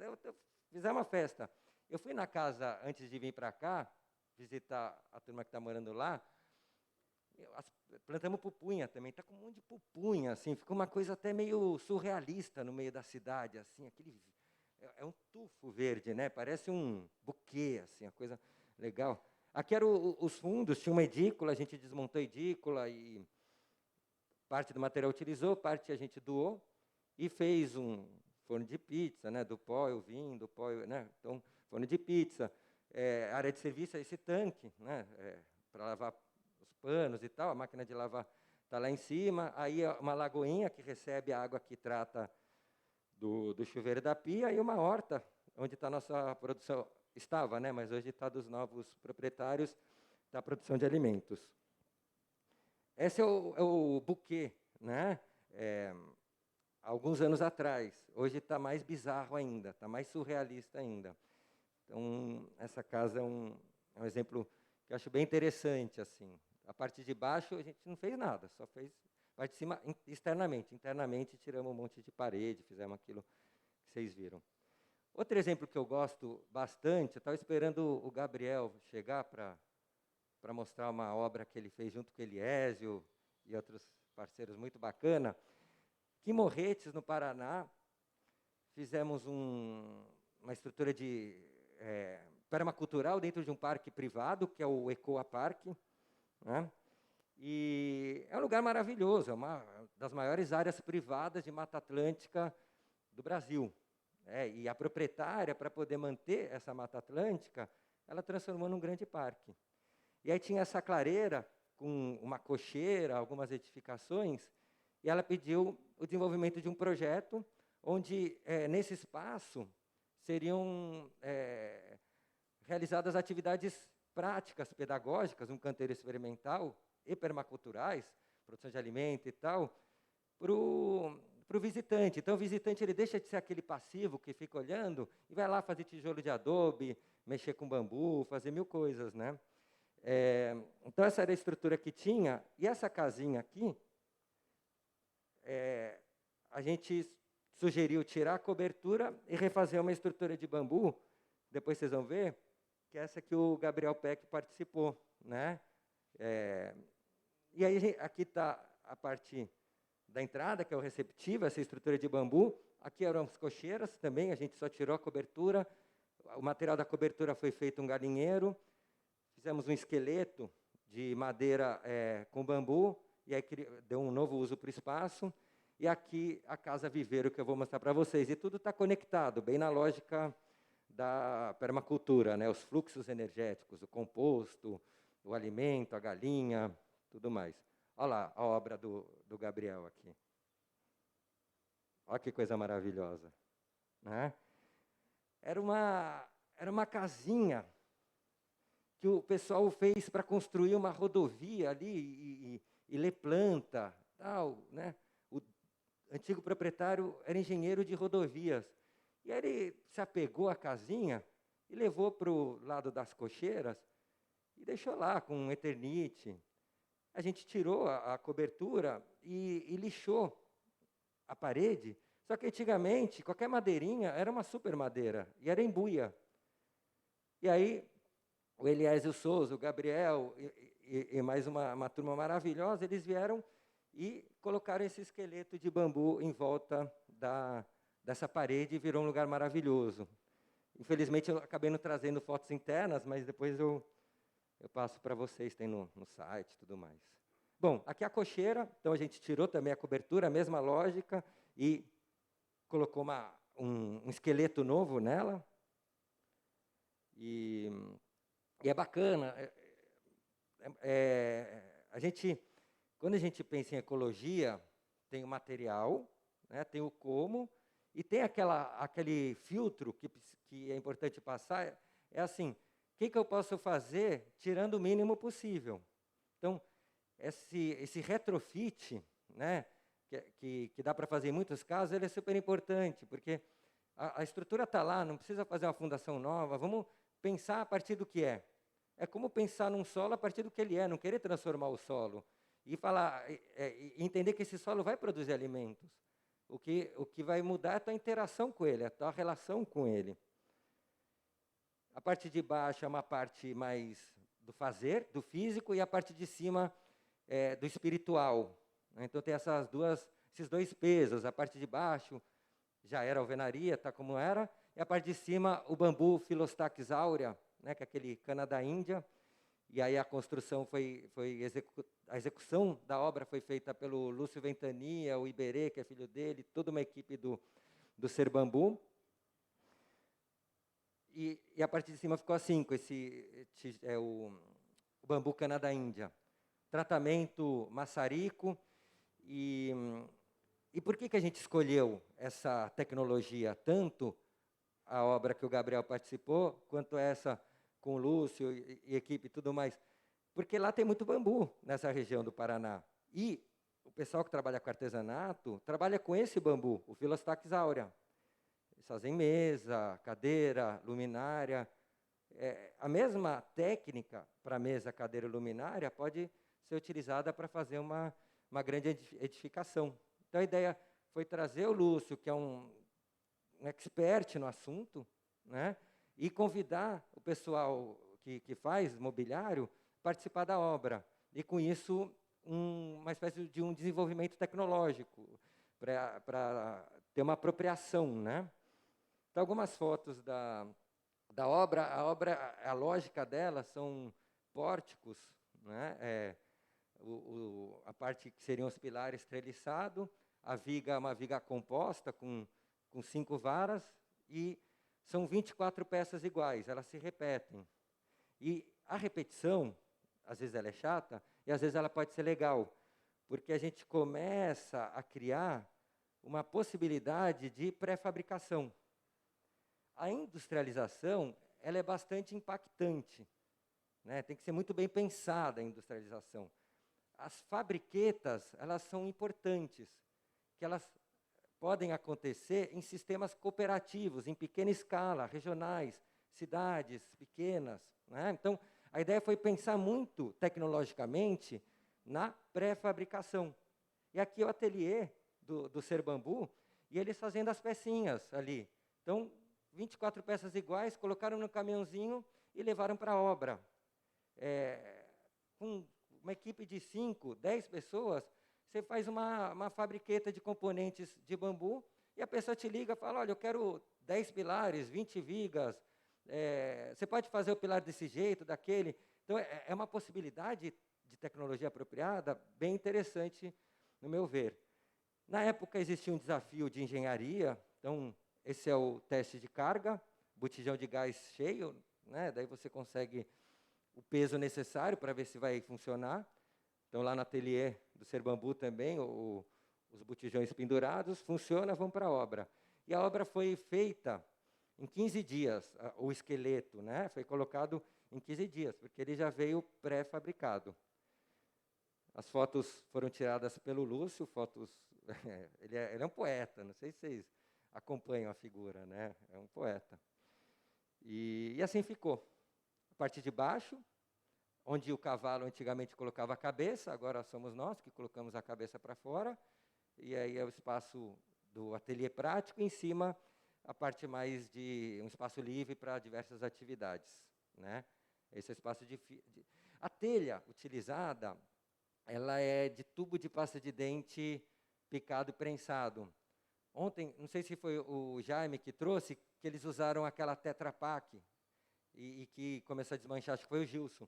fizemos uma festa. Eu fui na casa, antes de vir para cá, visitar a turma que está morando lá, plantamos pupunha também, está com um monte de pupunha, assim, ficou uma coisa até meio surrealista no meio da cidade, assim, é um tufo verde, né? Parece um buquê, assim, uma coisa legal. Aqui eram os fundos, tinha uma edícula, a gente desmontou a edícula e parte do material utilizou, parte a gente doou e fez um forno de pizza, né? Do pó eu vim, do pó eu, né? Então, forno de pizza, área de serviço é esse tanque, né? Para lavar os panos e tal, a máquina de lavar está lá em cima, aí uma lagoinha que recebe a água que trata do chuveiro da pia e uma horta, onde está a nossa produção, estava, né? Mas hoje está dos novos proprietários da produção de alimentos. Esse é o buquê, né? Alguns anos atrás, hoje está mais bizarro ainda, está mais surrealista ainda. Então, essa casa é um exemplo que eu acho bem interessante, assim. A parte de baixo a gente não fez nada, só fez a parte de cima externamente. Internamente tiramos um monte de parede, fizemos aquilo que vocês viram. Outro exemplo que eu gosto bastante, eu estava esperando o Gabriel chegar para mostrar uma obra que ele fez junto com o Eliésio e outros parceiros muito bacana. Aqui em Morretes, no Paraná, fizemos uma estrutura de permacultural dentro de um parque privado, que é o Ecoa Parque, né? E é um lugar maravilhoso, é uma das maiores áreas privadas de Mata Atlântica do Brasil. E a proprietária, para poder manter essa Mata Atlântica, ela transformou num grande parque. E aí tinha essa clareira com uma cocheira, algumas edificações, e ela pediu o desenvolvimento de um projeto onde, nesse espaço, seriam realizadas atividades práticas, pedagógicas, um canteiro experimental e permaculturais, produção de alimento e tal, para o visitante. Então, o visitante ele deixa de ser aquele passivo que fica olhando e vai lá fazer tijolo de adobe, mexer com bambu, fazer mil coisas, né? Então, essa era a estrutura que tinha. E essa casinha aqui, a gente sugeriu tirar a cobertura e refazer uma estrutura de bambu. Depois vocês vão ver que é essa que o Gabriel Peck participou, né? E aí, aqui está a parte da entrada, que é o receptivo, essa estrutura de bambu. Aqui eram as cocheiras também, a gente só tirou a cobertura. O material da cobertura foi feito um galinheiro. Fizemos um esqueleto de madeira com bambu, e aí deu um novo uso para o espaço. E aqui a casa viveiro, que eu vou mostrar para vocês. E tudo está conectado, bem na lógica da permacultura, né? Os fluxos energéticos, o composto, o alimento, a galinha, tudo mais. Olha lá a obra do Gabriel aqui. Olha que coisa maravilhosa, né? Era uma casinha que o pessoal fez para construir uma rodovia ali e ler planta, tal, né? O antigo proprietário era engenheiro de rodovias. E aí ele se apegou à casinha e levou para o lado das cocheiras e deixou lá com eternite. A gente tirou a cobertura e lixou a parede. Só que antigamente, qualquer madeirinha era uma super madeira e era embuia. E aí, o Eliésio Souza, o Gabriel e mais uma turma maravilhosa, eles vieram e colocaram esse esqueleto de bambu em volta dessa parede e virou um lugar maravilhoso. Infelizmente, eu acabei não trazendo fotos internas, mas depois eu passo para vocês, tem no site e tudo mais. Bom, aqui a cocheira, então a gente tirou também a cobertura, a mesma lógica, e colocou um esqueleto novo nela. E é bacana. Quando a gente pensa em ecologia, tem o material, né, tem o como, e tem aquele filtro que é importante passar, é assim, o que eu posso fazer tirando o mínimo possível? Então, esse retrofit, né, que dá para fazer em muitos casos, ele é super importante, porque a estrutura está lá, não precisa fazer uma fundação nova, vamos pensar a partir do que é. É como pensar num solo a partir do que ele é, não querer transformar o solo. E entender que esse solo vai produzir alimentos. O que vai mudar é a tua interação com ele, a tua relação com ele. A parte de baixo é uma parte mais do fazer, do físico, e a parte de cima do espiritual. Então tem esses dois pesos. A parte de baixo já era alvenaria, está como era, e a parte de cima o bambu Filostax aurea, né, que é aquele cana da Índia. E aí a construção a execução da obra foi feita pelo Lúcio Ventania, o Iberê, que é filho dele, toda uma equipe do Ser Bambu. E a parte de cima ficou assim, com o bambu cana da Índia. Tratamento maçarico. E por que a gente escolheu essa tecnologia? Tanto a obra que o Gabriel participou, quanto essa com o Lúcio e equipe e tudo mais. Porque lá tem muito bambu, nessa região do Paraná. E o pessoal que trabalha com artesanato, trabalha com esse bambu, o Filostax aurea. Eles fazem mesa, cadeira, luminária. A mesma técnica para mesa, cadeira e luminária pode ser utilizada para fazer uma grande edificação. Então, a ideia foi trazer o Lúcio, que é um expert no assunto, né, e convidar o pessoal que faz mobiliário a participar da obra. E, com isso, uma espécie de um desenvolvimento tecnológico, para ter uma apropriação, né? Então, algumas fotos da obra. A lógica dela são pórticos, né? A parte que seriam os pilares treliçado, a viga, uma viga composta com 5 varas, e são 24 peças iguais, elas se repetem. E a repetição, às vezes ela é chata, e às vezes ela pode ser legal, porque a gente começa a criar uma possibilidade de pré-fabricação. A industrialização, ela é bastante impactante, né? Tem que ser muito bem pensada a industrialização. As fabriquetas, elas são importantes, que elas podem acontecer em sistemas cooperativos, em pequena escala, regionais, cidades pequenas, né? Então, a ideia foi pensar muito tecnologicamente na pré-fabricação. E aqui o ateliê do Ser Bambu, e eles fazendo as pecinhas ali. Então, 24 peças iguais, colocaram no caminhãozinho e levaram para a obra. Com uma equipe de 5, 10 pessoas, você faz uma fabriqueta de componentes de bambu, e a pessoa te liga e fala, olha, eu quero 10 pilares, 20 vigas, você pode fazer o pilar desse jeito, daquele. Então, é uma possibilidade de tecnologia apropriada bem interessante, no meu ver. Na época, existia um desafio de engenharia. Então, esse é o teste de carga, botijão de gás cheio, né? Daí você consegue o peso necessário para ver se vai funcionar. Então, lá no ateliê do Ser Bambu também, os botijões pendurados, funciona, vão para a obra. E a obra foi feita em 15 dias, o esqueleto, né? Foi colocado em 15 dias, porque ele já veio pré-fabricado. As fotos foram tiradas pelo Lúcio, ele é um poeta, não sei se vocês acompanham a figura, né? É um poeta. E assim ficou. A parte de baixo, onde o cavalo antigamente colocava a cabeça, agora somos nós que colocamos a cabeça para fora, e aí é o espaço do ateliê prático, em cima a parte mais de um espaço livre para diversas atividades, né? Esse é o espaço A telha utilizada, ela é de tubo de pasta de dente picado e prensado. Ontem, não sei se foi o Jaime que trouxe, que eles usaram aquela Tetra Pak, e que começou a desmanchar, acho que foi o Gilson,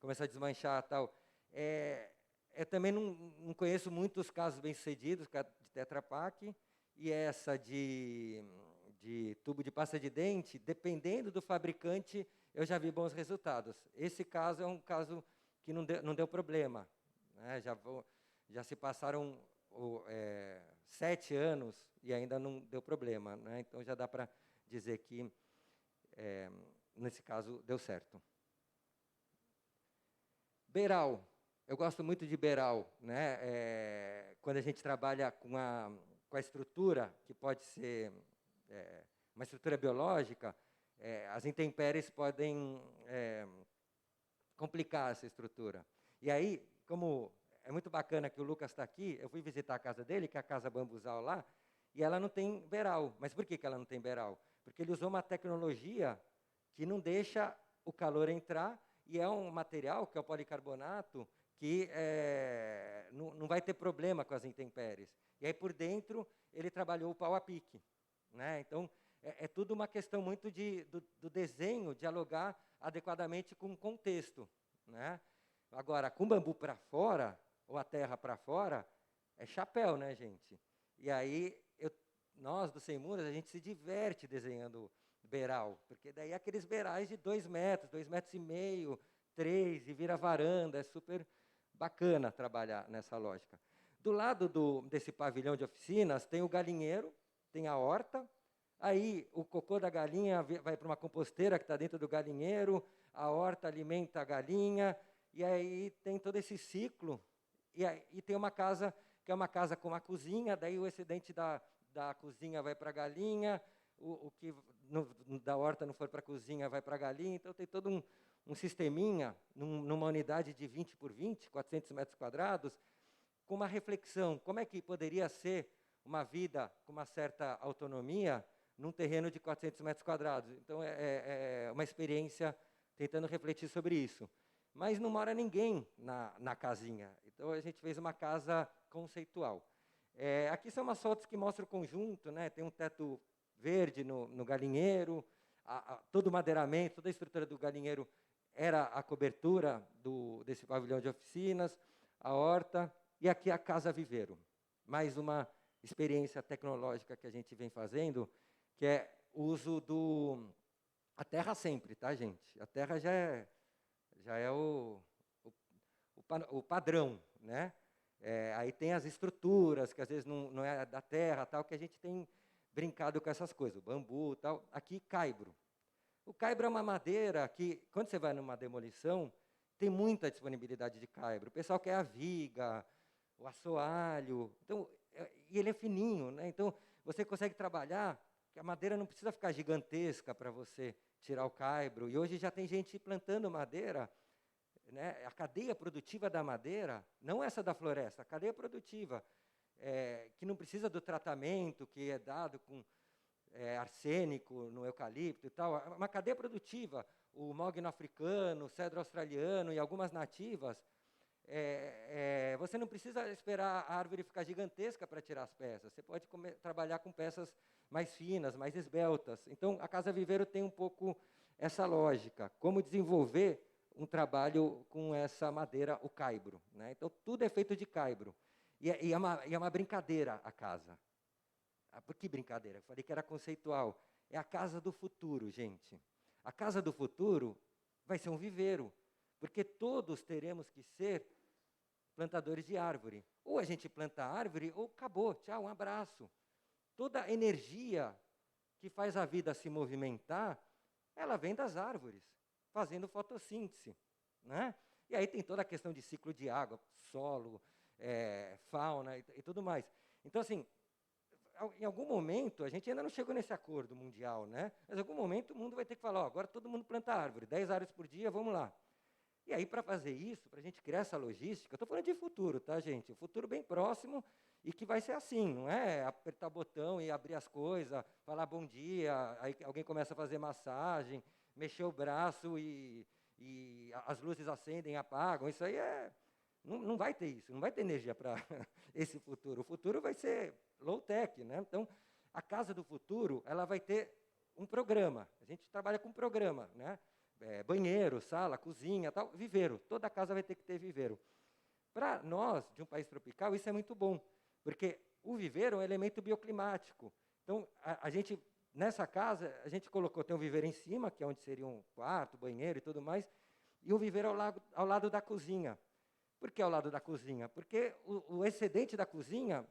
começou a desmanchar e tal. Eu também não conheço muitos casos bem-sucedidos de Tetra Pak, e essa de tubo de pasta de dente, dependendo do fabricante, eu já vi bons resultados. Esse caso é um caso que não deu problema, né? Já se passaram 7 anos e ainda não deu problema, né? Então, já dá para dizer que, nesse caso, deu certo. Beiral. Eu gosto muito de beiral, né? Quando a gente trabalha com a estrutura, que pode ser uma estrutura biológica, as intempéries podem complicar essa estrutura. E aí, como é muito bacana que o Lucas está aqui, eu fui visitar a casa dele, que é a Casa Bambuzal lá, e ela não tem beiral. Mas por que ela não tem beiral? Porque ele usou uma tecnologia que não deixa o calor entrar, e é um material, que é o policarbonato, que não vai ter problema com as intempéries. E aí, por dentro, ele trabalhou o pau a pique, né? Então, é tudo uma questão muito do desenho dialogar adequadamente com o contexto, né? Agora, com bambu para fora, ou a terra para fora, é chapéu, né, gente? E aí, nós, do Sem Muros, a gente se diverte desenhando beiral, porque daí aqueles beirais de 2 metros, 2,5 metros, 3, e vira varanda, é super bacana trabalhar nessa lógica. Do lado desse pavilhão de oficinas, tem o galinheiro, tem a horta, aí o cocô da galinha vai para uma composteira que está dentro do galinheiro, a horta alimenta a galinha, e aí tem todo esse ciclo, e tem uma casa, que é uma casa com uma cozinha, daí o excedente da cozinha vai para a galinha, o que da horta não for para a cozinha vai para a galinha, então tem todo um sisteminha, numa unidade de 20 por 20, 400 metros quadrados, com uma reflexão, como é que poderia ser uma vida com uma certa autonomia num terreno de 400 metros quadrados. Então, é uma experiência tentando refletir sobre isso. Mas não mora ninguém na casinha, então a gente fez uma casa conceitual. Aqui são umas fotos que mostram o conjunto, né? Tem um teto verde no galinheiro, todo o madeiramento, toda a estrutura do galinheiro era a cobertura desse pavilhão de oficinas, a horta, e aqui a casa viveiro. Mais uma experiência tecnológica que a gente vem fazendo, que é o uso a terra sempre, tá, gente? A terra já é o padrão, né? Aí tem as estruturas, que às vezes não é da terra, tal, que a gente tem brincado com essas coisas, o bambu, tal. Aqui, caibro. O caibro é uma madeira que, quando você vai numa demolição, tem muita disponibilidade de caibro. O pessoal quer a viga, o assoalho, então, e ele é fininho, né? Então, você consegue trabalhar, que a madeira não precisa ficar gigantesca para você tirar o caibro. E hoje já tem gente plantando madeira, né? A cadeia produtiva da madeira, não essa da floresta, a cadeia produtiva, que não precisa do tratamento que é dado com arsênico no eucalipto e tal, é uma cadeia produtiva. O mogno africano, o cedro australiano e algumas nativas, você não precisa esperar a árvore ficar gigantesca para tirar as peças. Você pode trabalhar com peças mais finas, mais esbeltas. Então, a Casa Viveiro tem um pouco essa lógica. Como desenvolver um trabalho com essa madeira, o caibro, né? Então, tudo é feito de caibro. E é uma brincadeira a casa. Por que brincadeira? Eu falei que era conceitual. É a casa do futuro, gente. A casa do futuro vai ser um viveiro, porque todos teremos que ser plantadores de árvore. Ou a gente planta árvore, ou acabou, tchau, um abraço. Toda a energia que faz a vida se movimentar, ela vem das árvores, fazendo fotossíntese, né? E aí tem toda a questão de ciclo de água, solo, fauna e tudo mais. Então, assim, em algum momento, a gente ainda não chegou nesse acordo mundial, né? Mas em algum momento o mundo vai ter que falar, agora todo mundo planta árvore, 10 árvores por dia, vamos lá. E aí, para fazer isso, para a gente criar essa logística, eu estou falando de futuro, tá, gente? O futuro bem próximo e que vai ser assim, não é apertar botão e abrir as coisas, falar bom dia, aí alguém começa a fazer massagem, mexer o braço e as luzes acendem e apagam. Isso aí não vai ter isso, não vai ter energia para esse futuro. O futuro vai ser low-tech, né? Então, a casa do futuro, ela vai ter um programa. A gente trabalha com programa, né? Banheiro, sala, cozinha, tal, viveiro. Toda casa vai ter que ter viveiro. Para nós, de um país tropical, isso é muito bom, porque o viveiro é um elemento bioclimático. Então, a gente, nessa casa, a gente tem um viveiro em cima, que é onde seria um quarto, banheiro e tudo mais, e um viveiro ao lado da cozinha. Por que ao lado da cozinha? Porque o excedente da cozinha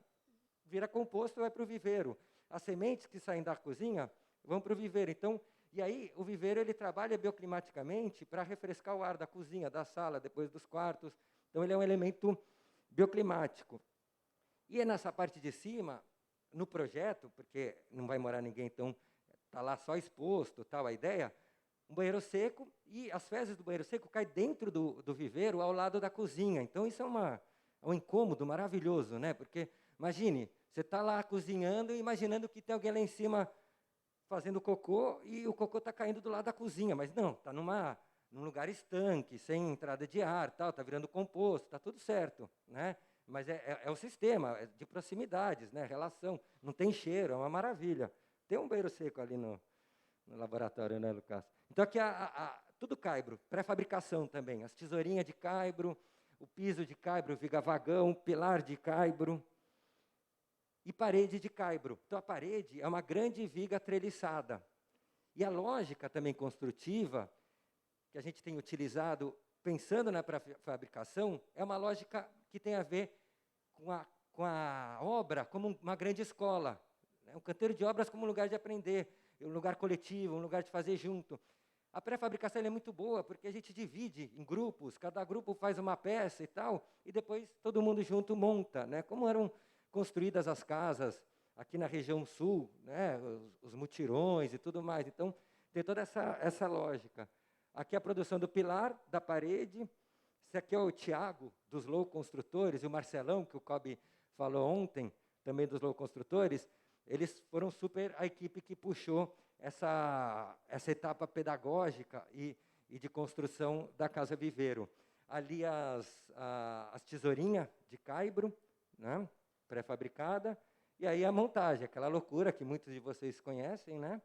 vira composto e vai para o viveiro. As sementes que saem da cozinha vão para o viveiro. Então, e aí, o viveiro ele trabalha bioclimaticamente para refrescar o ar da cozinha, da sala, depois dos quartos. Então, ele é um elemento bioclimático. E é nessa parte de cima, no projeto, porque não vai morar ninguém, então está lá só exposto, tal, a ideia, um banheiro seco, e as fezes do banheiro seco caem dentro do viveiro, ao lado da cozinha. Então, isso é um incômodo maravilhoso, né? Porque, imagine, você está lá cozinhando e imaginando que tem alguém lá em cima fazendo cocô e o cocô está caindo do lado da cozinha, mas não, está num lugar estanque, sem entrada de ar, está virando composto, está tudo certo, né? Mas é o sistema de proximidades, né? Relação, não tem cheiro, é uma maravilha. Tem um banheiro seco ali no laboratório, né, Lucas? Então aqui tudo caibro, pré-fabricação também, as tesourinhas de caibro, o piso de caibro, viga vagão, pilar de caibro, e parede de caibro. Então, a parede é uma grande viga treliçada. E a lógica também construtiva, que a gente tem utilizado pensando na fabricação, é uma lógica que tem a ver com a obra como uma grande escola, né? Um canteiro de obras como um lugar de aprender, um lugar coletivo, um lugar de fazer junto. A pré-fabricação é muito boa, porque a gente divide em grupos, cada grupo faz uma peça e tal, e depois todo mundo junto monta, né? Como eram construídas as casas aqui na região sul, né, os mutirões e tudo mais. Então, tem toda essa lógica. Aqui a produção do pilar, da parede. Esse aqui é o Tiago, dos Low Construtores, e o Marcelão, que o Cobb falou ontem, também dos Low Construtores. Eles foram super a equipe que puxou essa etapa pedagógica e de construção da Casa Viveiro. Ali as tesourinhas de caibro, né, pré-fabricada, e aí a montagem, aquela loucura que muitos de vocês conhecem, né,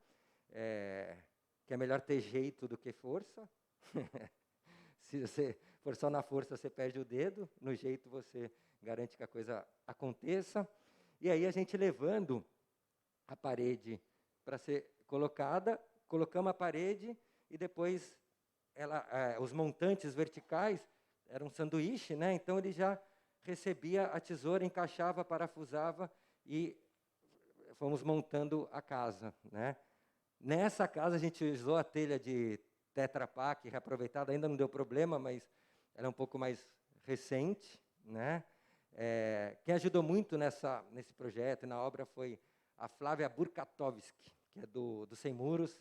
que é melhor ter jeito do que força. Se você for só na força, você perde o dedo, no jeito você garante que a coisa aconteça. E aí a gente levando a parede para ser colocada, colocamos a parede e depois os montantes verticais eram um sanduíche, né? Então ele já recebia a tesoura, encaixava, parafusava e fomos montando a casa, né? Nessa casa a gente usou a telha de Tetra Pak reaproveitada, ainda não deu problema, mas ela é um pouco mais recente, né? Quem ajudou muito nesse projeto e na obra foi a Flávia Burkatovski, que é do Sem Muros,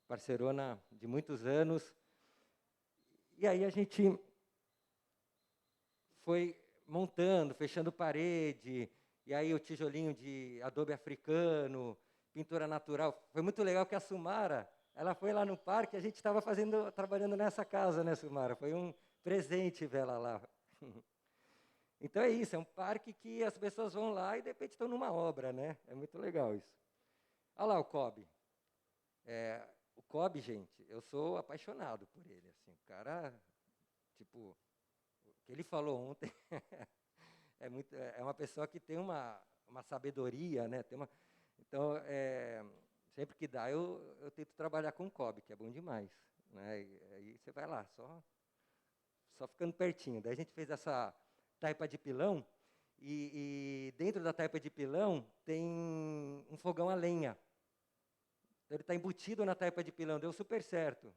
parceirona de muitos anos. E aí a gente foi montando, fechando parede, e aí o tijolinho de adobe africano, pintura natural. Foi muito legal que a Sumara, ela foi lá no parque, a gente estava trabalhando nessa casa, né, Sumara? Foi um presente ver ela lá. Então é isso, é um parque que as pessoas vão lá e de repente estão numa obra, né? É muito legal isso. Olha lá o Cobb. O Cobb, gente, eu sou apaixonado por ele. Assim, o cara, tipo, o que ele falou ontem é uma pessoa que tem uma sabedoria, né? Então, sempre que dá, eu tento trabalhar com o Cobb, que é bom demais, né? E aí você vai lá, só ficando pertinho. Daí a gente fez essa taipa de pilão, e dentro da taipa de pilão tem um fogão a lenha. Então ele está embutido na taipa de pilão, deu super certo.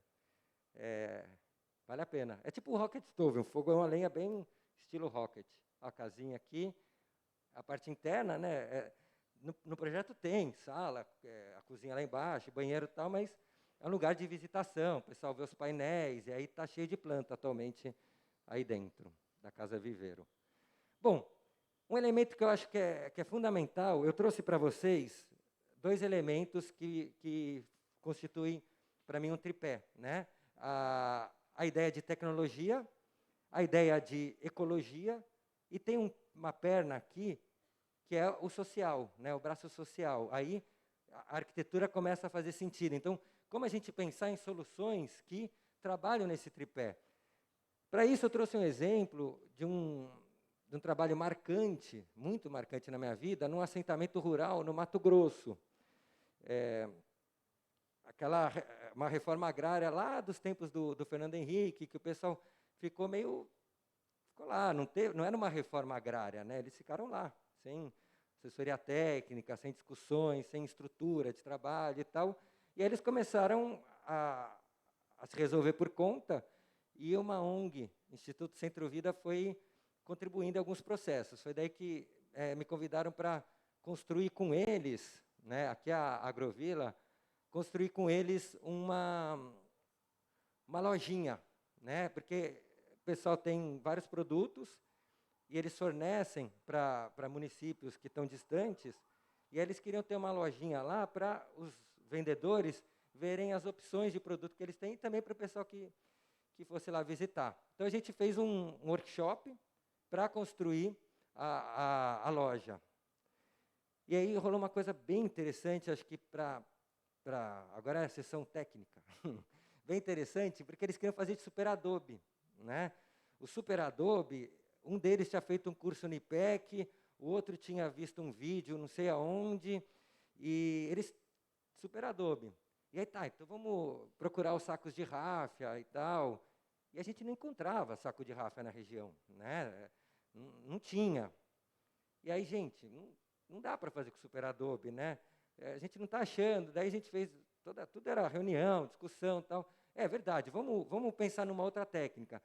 Vale a pena. É tipo o Rocket Stove, um fogão a lenha bem estilo Rocket. A casinha aqui, a parte interna, né? No projeto tem sala, a cozinha lá embaixo, banheiro e tal, mas é um lugar de visitação, o pessoal vê os painéis, e aí está cheio de planta atualmente aí dentro da Casa Viveiro. Bom, um elemento que eu acho que é fundamental, eu trouxe para vocês 2 elementos que constituem, para mim, um tripé, né? A ideia de tecnologia, a ideia de ecologia, e tem uma perna aqui, que é o social, né? O braço social. Aí a arquitetura começa a fazer sentido. Então, como a gente pensar em soluções que trabalham nesse tripé? Para isso, eu trouxe um exemplo de um trabalho marcante, muito marcante na minha vida, num assentamento rural no Mato Grosso. Uma reforma agrária lá dos tempos do Fernando Henrique, que o pessoal ficou lá, não era uma reforma agrária, né? Eles ficaram lá, sem assessoria técnica, sem discussões, sem estrutura de trabalho e tal. E aí eles começaram a se resolver por conta, e uma ONG, Instituto Centro Vida, foi contribuindo em alguns processos. Foi daí que me convidaram para construir com eles, né, aqui a Agrovila, construir com eles uma lojinha, né, porque o pessoal tem vários produtos e eles fornecem para municípios que estão distantes, e eles queriam ter uma lojinha lá para os vendedores verem as opções de produto que eles têm e também para o pessoal que fosse lá visitar. Então, a gente fez um workshop para construir a loja. E aí rolou uma coisa bem interessante, acho que agora é a sessão técnica, bem interessante, porque eles queriam fazer de super adobe, né? O super adobe, um deles tinha feito um curso no IPEC, o outro tinha visto um vídeo não sei aonde, e eles, super adobe. E aí então vamos procurar os sacos de ráfia e tal. E a gente não encontrava saco de ráfia na região, né? Não tinha. E aí, gente, não dá para fazer com super adobe, né? A gente não está achando. Daí a gente fez, tudo era reunião, discussão e tal. É verdade, vamos pensar numa outra técnica.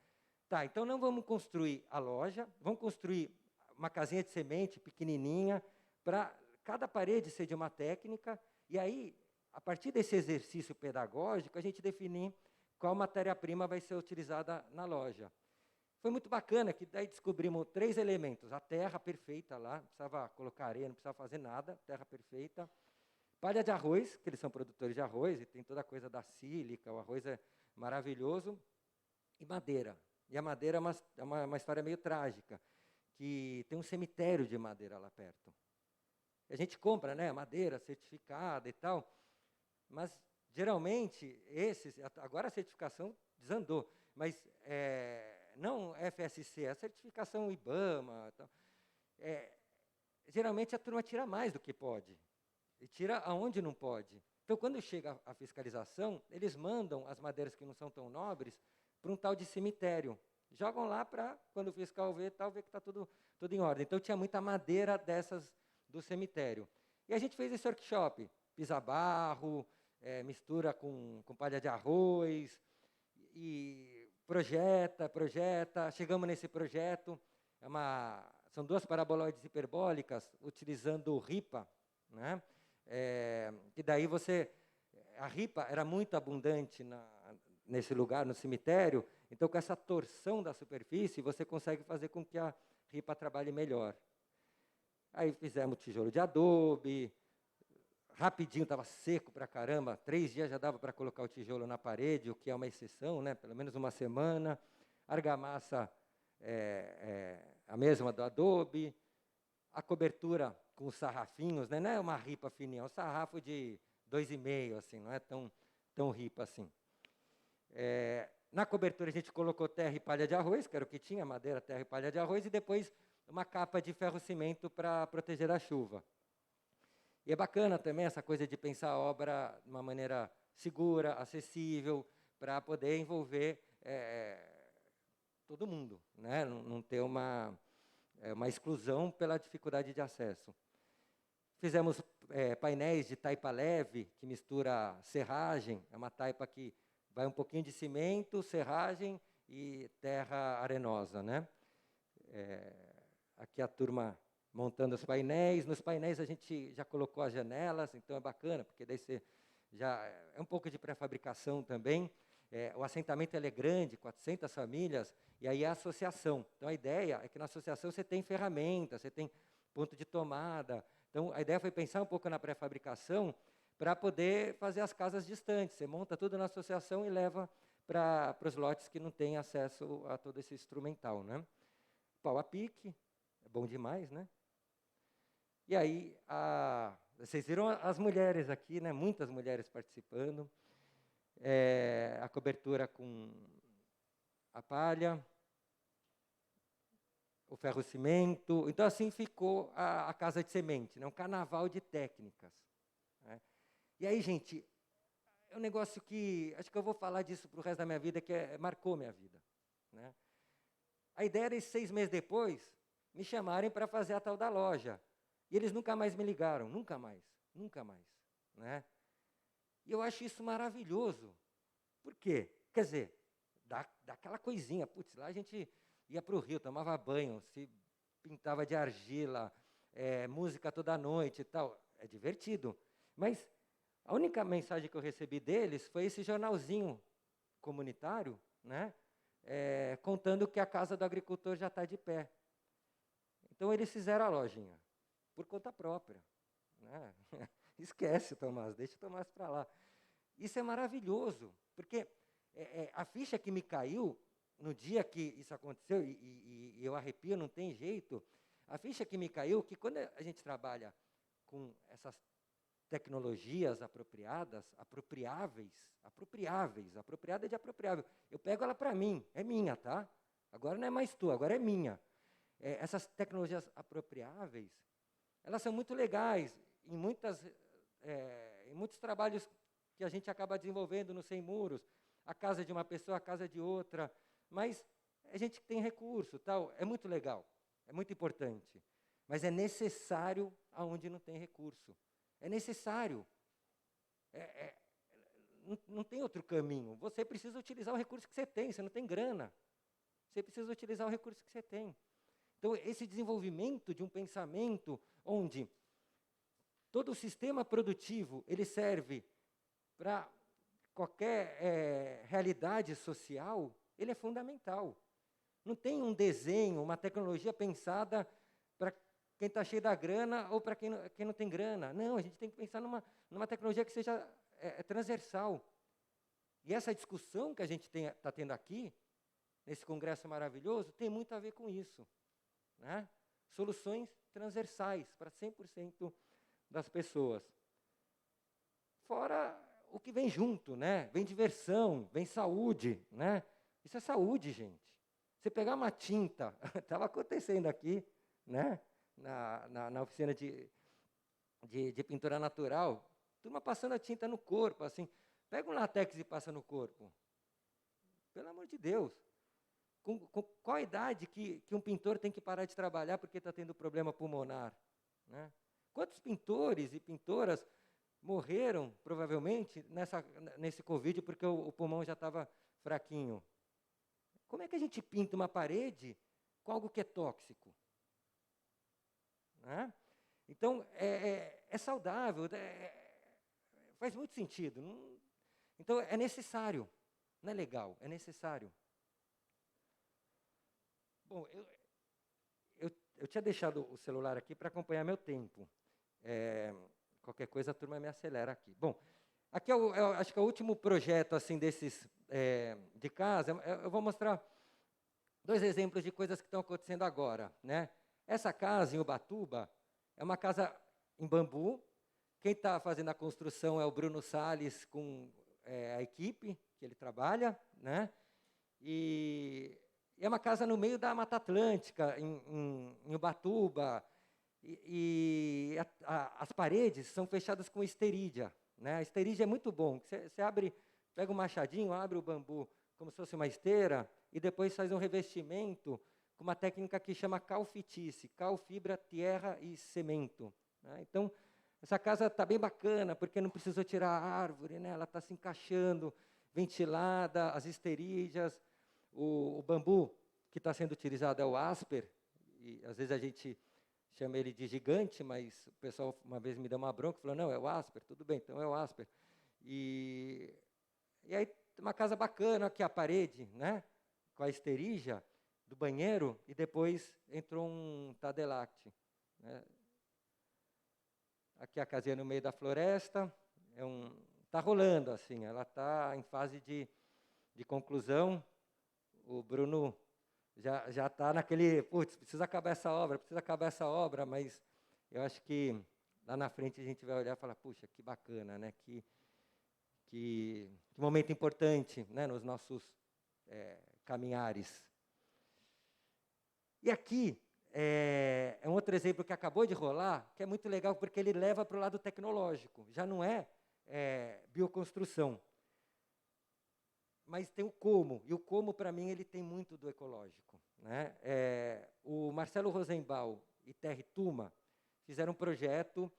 Tá, então não vamos construir a loja, vamos construir uma casinha de semente pequenininha para cada parede ser de uma técnica, e aí, a partir desse exercício pedagógico, a gente definir qual matéria-prima vai ser utilizada na loja. Foi muito bacana, que daí descobrimos 3 elementos. A terra perfeita lá, não precisava colocar areia, não precisava fazer nada, terra perfeita. Palha de arroz, que eles são produtores de arroz, e tem toda a coisa da sílica, o arroz é maravilhoso. E madeira. E a madeira é uma história meio trágica, que tem um cemitério de madeira lá perto. A gente compra, né, madeira certificada e tal, mas geralmente agora a certificação desandou, mas não FSC, a certificação IBAMA, tal, geralmente a turma tira mais do que pode, e tira aonde não pode. Então, quando chega a fiscalização, eles mandam as madeiras que não são tão nobres para um tal de cemitério. Jogam lá para, quando o fiscal vê, ver que está tudo em ordem. Então, tinha muita madeira dessas do cemitério. E a gente fez esse workshop, pisa barro, mistura com palha de arroz, e projeta. Chegamos nesse projeto, são 2 paraboloides hiperbólicas, utilizando ripa, né? Que daí a ripa era muito abundante nesse lugar, no cemitério, então com essa torção da superfície, você consegue fazer com que a ripa trabalhe melhor. Aí fizemos tijolo de adobe, rapidinho, estava seco pra caramba, 3 dias já dava para colocar o tijolo na parede, o que é uma exceção, né? Pelo menos uma semana. Argamassa a mesma do adobe, a cobertura com os sarrafinhos, né? Não é uma ripa fininha, é um sarrafo de 2,5, assim, não é tão ripa assim. Na cobertura a gente colocou terra e palha de arroz, que era o que tinha, madeira, terra e palha de arroz, e depois uma capa de ferro-cimento para proteger da chuva. E é bacana também essa coisa de pensar a obra de uma maneira segura, acessível, para poder envolver todo mundo, né? Não ter uma exclusão pela dificuldade de acesso. Fizemos painéis de taipa leve, que mistura serragem, é uma taipa que vai um pouquinho de cimento, serragem e terra arenosa, né? Aqui a turma montando os painéis. Nos painéis a gente já colocou as janelas, então é bacana, porque daí você já é um pouco de pré-fabricação também. O assentamento é grande, 400 famílias, e aí é a associação. Então a ideia é que na associação você tem ferramentas, você tem ponto de tomada. Então a ideia foi pensar um pouco na pré-fabricação para poder fazer as casas distantes. Você monta tudo na associação e leva para os lotes que não têm acesso a todo esse instrumental, né? Pau a pique, é bom demais, né? E aí, vocês viram as mulheres aqui, né? Muitas mulheres participando. A cobertura com a palha, o ferro-cimento. Então, assim ficou a casa de semente, né? Um carnaval de técnicas, né? E aí, gente, é um negócio que, acho que eu vou falar disso para o resto da minha vida, que marcou minha vida, né? A ideia era, 6 meses depois, me chamarem para fazer a tal da loja. E eles nunca mais me ligaram, nunca mais, né? E eu acho isso maravilhoso. Por quê? Quer dizer, dá aquela coisinha, putz, lá a gente ia para o rio, tomava banho, se pintava de argila, música toda noite e tal. É divertido. Mas a única mensagem que eu recebi deles foi esse jornalzinho comunitário, né? Contando que a casa do agricultor já está de pé. Então, eles fizeram a lojinha, por conta própria, né? Esquece, Tomás, deixa o Tomás para lá. Isso é maravilhoso, porque a ficha que me caiu no dia que isso aconteceu, e eu arrepio, não tem jeito, a ficha que me caiu, que quando a gente trabalha com essas tecnologias apropriadas, apropriada de apropriável, eu pego ela para mim, é minha, tá? Agora não é mais tua, agora é minha. Essas tecnologias apropriáveis, elas são muito legais em muitos trabalhos que a gente acaba desenvolvendo no Sem Muros, a casa de uma pessoa, a casa de outra, mas a gente tem recurso, tal, é muito legal, é muito importante, mas é necessário aonde não tem recurso, é necessário, não tem outro caminho, você precisa utilizar o recurso que você tem, você não tem grana, você precisa utilizar o recurso que você tem. Então, esse desenvolvimento de um pensamento onde Todo o sistema produtivo, ele serve para qualquer realidade social, ele é fundamental. Não tem um desenho, uma tecnologia pensada para quem está cheio da grana ou para quem não tem grana. Não, a gente tem que pensar numa tecnologia que seja transversal. E essa discussão que a gente está tendo aqui, nesse congresso maravilhoso, tem muito a ver com isso, né? Soluções transversais para 100% das pessoas. Fora o que vem junto, né? Vem diversão, vem saúde, né? Isso é saúde, gente. Você pegar uma tinta, estava acontecendo aqui, né? Na oficina de pintura natural, turma passando a tinta no corpo, assim. Pega um látex e passa no corpo. Pelo amor de Deus. Com qual a idade que um pintor tem que parar de trabalhar porque está tendo problema pulmonar? Né? Quantos pintores e pintoras morreram, provavelmente, nesse Covid porque o pulmão já estava fraquinho? Como é que a gente pinta uma parede com algo que é tóxico? Né? Então, é saudável, faz muito sentido. Então, é necessário. Não é legal, é necessário. Bom, eu tinha deixado o celular aqui para acompanhar meu tempo. Qualquer coisa a turma me acelera aqui. Bom, aqui acho que é o último projeto assim, desses de casa. Eu vou mostrar 2 exemplos de coisas que estão acontecendo agora. Né? Essa casa em Ubatuba é uma casa em bambu. Quem está fazendo a construção é o Bruno Salles com a equipe que ele trabalha. Né? E é uma casa no meio da Mata Atlântica, em Ubatuba, e as paredes são fechadas com esterídia. Né? A esterídia é muito bom. Você abre, pega um machadinho, abre o bambu como se fosse uma esteira, e depois faz um revestimento com uma técnica que chama calfitice, cal, fibra, terra e cimento. Né? Então, essa casa está bem bacana, porque não precisou tirar a árvore, né? Ela está se encaixando, ventilada, as esterídias. O bambu que está sendo utilizado é o asper, e às vezes a gente chama ele de gigante, mas o pessoal uma vez me deu uma bronca e falou, não, é o asper, tudo bem, então é o asper. E aí uma casa bacana, aqui a parede, né, com a esterígia do banheiro, e depois entrou um tadelacte. Né. Aqui a casinha no meio da floresta, está rolando assim, ela está em fase de conclusão. O Bruno já está naquele, putz, precisa acabar essa obra, mas eu acho que lá na frente a gente vai olhar e falar, puxa, que bacana, né? Que momento importante, né? Nos nossos caminhares. E aqui é um outro exemplo que acabou de rolar, que é muito legal porque ele leva para o lado tecnológico, já não é bioconstrução. Mas tem o como, e o como, para mim, ele tem muito do ecológico. Né? O Marcelo Rosenbaum e Terry Tuma fizeram um projeto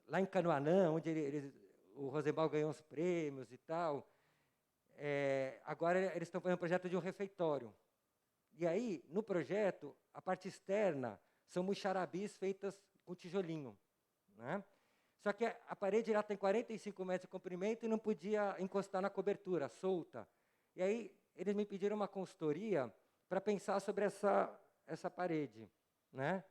lá em Canoanã, onde o Rosenbaum ganhou uns prêmios e tal. Agora eles estão fazendo um projeto de um refeitório. E aí, no projeto, a parte externa são muxarabis feitas com tijolinho. Né? Só que a parede lá tem 45 metros de comprimento e não podia encostar na cobertura, solta. E aí eles me pediram uma consultoria para pensar sobre essa parede. Né?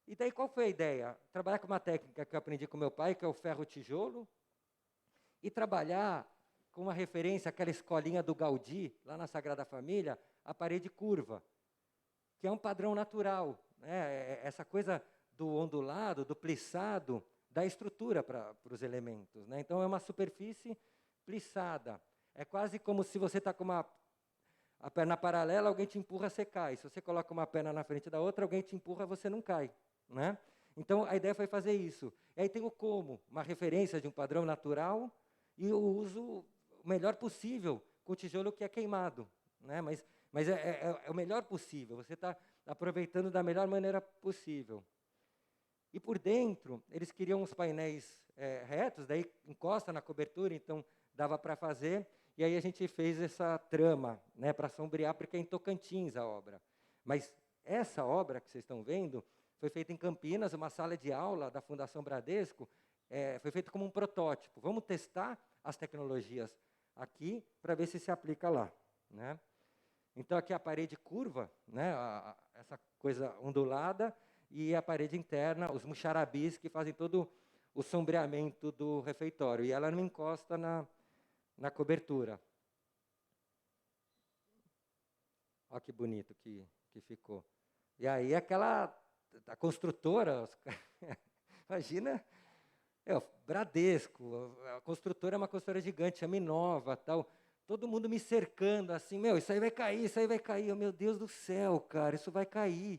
E daí qual foi a ideia? Trabalhar com uma técnica que eu aprendi com meu pai, que é o ferro-tijolo, e trabalhar com uma referência àquela escolinha do Gaudí, lá na Sagrada Família, a parede curva, que é um padrão natural. Né? Essa coisa do ondulado, do plissado, dá estrutura para os elementos. Né? Então, é uma superfície plissada. É quase como se você está com a perna paralela, alguém te empurra, você cai. Se você coloca uma perna na frente da outra, alguém te empurra, você não cai. Né? Então, a ideia foi fazer isso. E aí tem o como, uma referência de um padrão natural e o uso o melhor possível com o tijolo que é queimado. Né? Mas é o melhor possível, você está aproveitando da melhor maneira possível. E por dentro, eles queriam uns painéis retos, daí encosta na cobertura, então dava para fazer. E aí a gente fez essa trama, né, para sombrear, porque é em Tocantins a obra. Mas essa obra que vocês estão vendo foi feita em Campinas, uma sala de aula da Fundação Bradesco, foi feita como um protótipo. Vamos testar as tecnologias aqui para ver se aplica lá, né? Então, aqui a parede curva, né, essa coisa ondulada, e a parede interna, os muxarabis que fazem todo o sombreamento do refeitório. E ela não encosta na cobertura. Olha que bonito que ficou. E aí a construtora, imagina, o Bradesco, a construtora é uma construtora gigante, chama Inova, tal. Todo mundo me cercando, assim, isso aí vai cair, isso aí vai cair. Meu Deus do céu, cara, isso vai cair.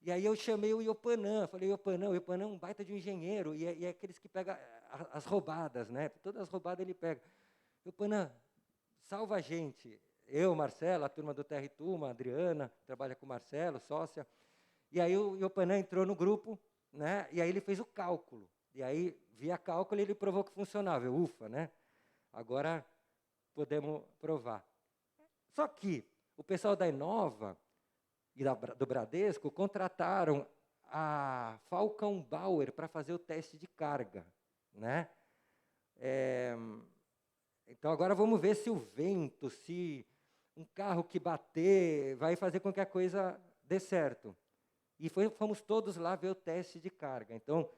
E aí eu chamei o Iopanã, falei, o Iopanã é um baita de um engenheiro, e é aqueles que pegam as roubadas, né? Todas as roubadas ele pega. Iopanã, salva a gente. Eu, Marcelo, a turma do Terra e Turma, a Adriana, trabalha com o Marcelo, sócia. E aí o Iopanã entrou no grupo, né? E aí ele fez o cálculo. E aí, via cálculo, ele provou que funcionava. Eu, ufa, né? Agora podemos provar. Só que o pessoal da Inova e do Bradesco contrataram a Falcon Bauer para fazer o teste de carga, né? Então, agora vamos ver se o vento, se um carro que bater, vai fazer com que a coisa dê certo. E fomos todos lá ver o teste de carga. Então,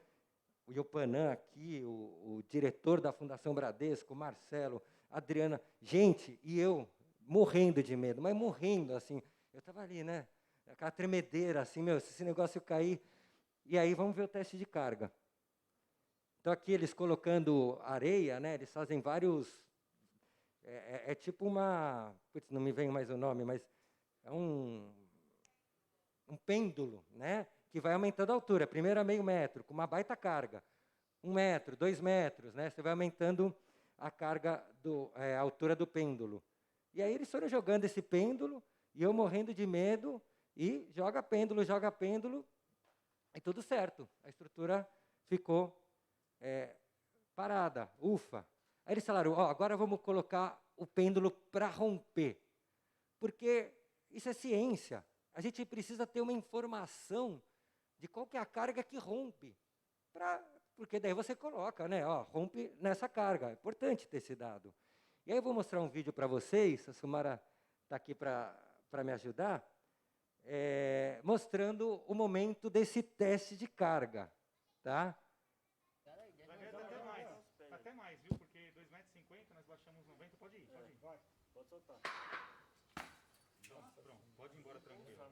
o Iopanã aqui, o diretor da Fundação Bradesco, o Marcelo, a Adriana, gente, e eu morrendo de medo, mas morrendo, assim. Eu estava ali, né? Aquela tremedeira, assim, se esse negócio cair. E aí, vamos ver o teste de carga. Então, aqui eles colocando areia, né? Eles fazem vários... É tipo uma... Putz, não me vem mais o nome, mas é um pêndulo, né? Que vai aumentando a altura. Primeiro a meio metro, com uma baita carga. 1 metro, 2 metros, né? Você vai aumentando a carga, a altura do pêndulo. E aí eles foram jogando esse pêndulo, e eu morrendo de medo, e joga pêndulo, e tudo certo. A estrutura ficou parada, ufa. Aí eles falaram, agora vamos colocar o pêndulo para romper. Porque isso é ciência. A gente precisa ter uma informação de qual que é a carga que rompe. Porque daí você coloca, né? Rompe nessa carga. É importante ter esse dado. E aí eu vou mostrar um vídeo para vocês, a Sumara está aqui para me ajudar, mostrando o momento desse teste de carga. Tá? Até mais, viu? Porque 2,50 m, nós baixamos 90, pode ir. Vai. Pode soltar. Pronto, pode ir embora tranquilo.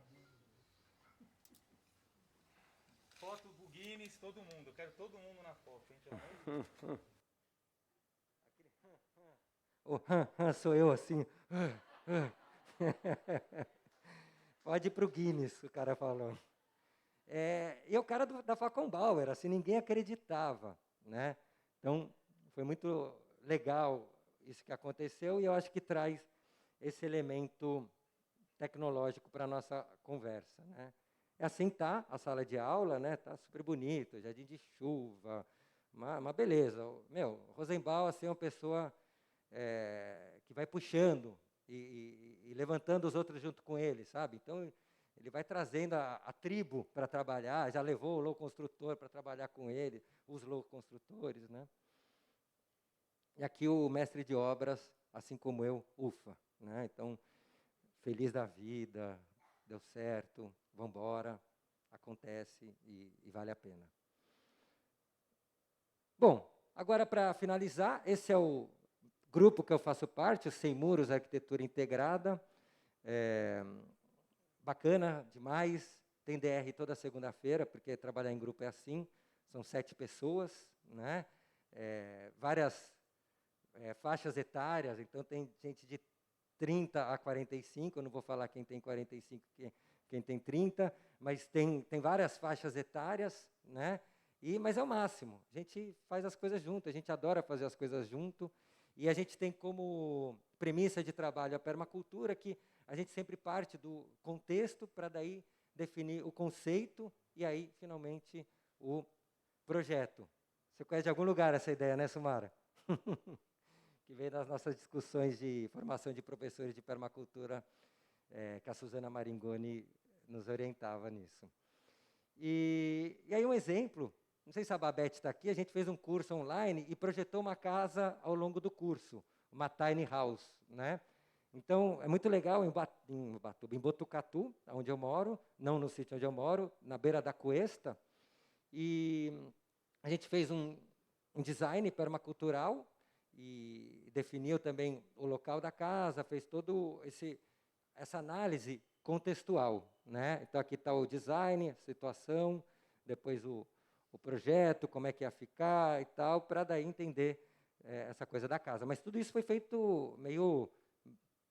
Foto do Guinness, todo mundo. Eu quero todo mundo na foto, hein? O sou eu assim. Pode ir para o Guinness, o cara falou. E o cara da Falcon Bauer, assim, ninguém acreditava, né? Então, foi muito legal isso que aconteceu, e eu acho que traz esse elemento tecnológico para a nossa conversa, né? Assim tá a sala de aula, né? Tá super bonito, jardim de chuva, uma beleza. O Rosenbaum, assim, é uma pessoa que vai puxando e levantando os outros junto com ele, sabe? Então, ele vai trazendo a tribo para trabalhar, já levou o low construtor para trabalhar com ele, os low construtores, né? E aqui o mestre de obras, assim como eu, ufa, né? Então, feliz da vida, deu certo, vamos embora, acontece e vale a pena. Bom, agora para finalizar, esse é o grupo que eu faço parte, o Sem Muros Arquitetura Integrada. Bacana demais, tem DR toda segunda-feira, porque trabalhar em grupo é assim, são 7 pessoas, né? Várias faixas etárias, então tem gente de 30 a 45, eu não vou falar quem tem 45, quem tem 30, mas tem várias faixas etárias, né? Mas é o máximo, a gente faz as coisas junto, a gente adora fazer as coisas junto, e a gente tem como premissa de trabalho a permacultura, que a gente sempre parte do contexto para daí definir o conceito e aí, finalmente, o projeto. Você conhece de algum lugar essa ideia, né, Sumara? Que veio das nossas discussões de formação de professores de permacultura, que a Suzana Maringoni nos orientava nisso. E aí um exemplo, não sei se a Babette está aqui, a gente fez um curso online e projetou uma casa ao longo do curso, uma tiny house, né? Então, é muito legal em Botucatu, onde eu moro, não no sítio onde eu moro, na beira da Cuesta, e a gente fez um design permacultural e definiu também o local da casa, fez todo essa análise contextual, né? Então, aqui está o design, a situação, depois o projeto, como é que ia ficar e tal, para daí entender essa coisa da casa. Mas tudo isso foi feito meio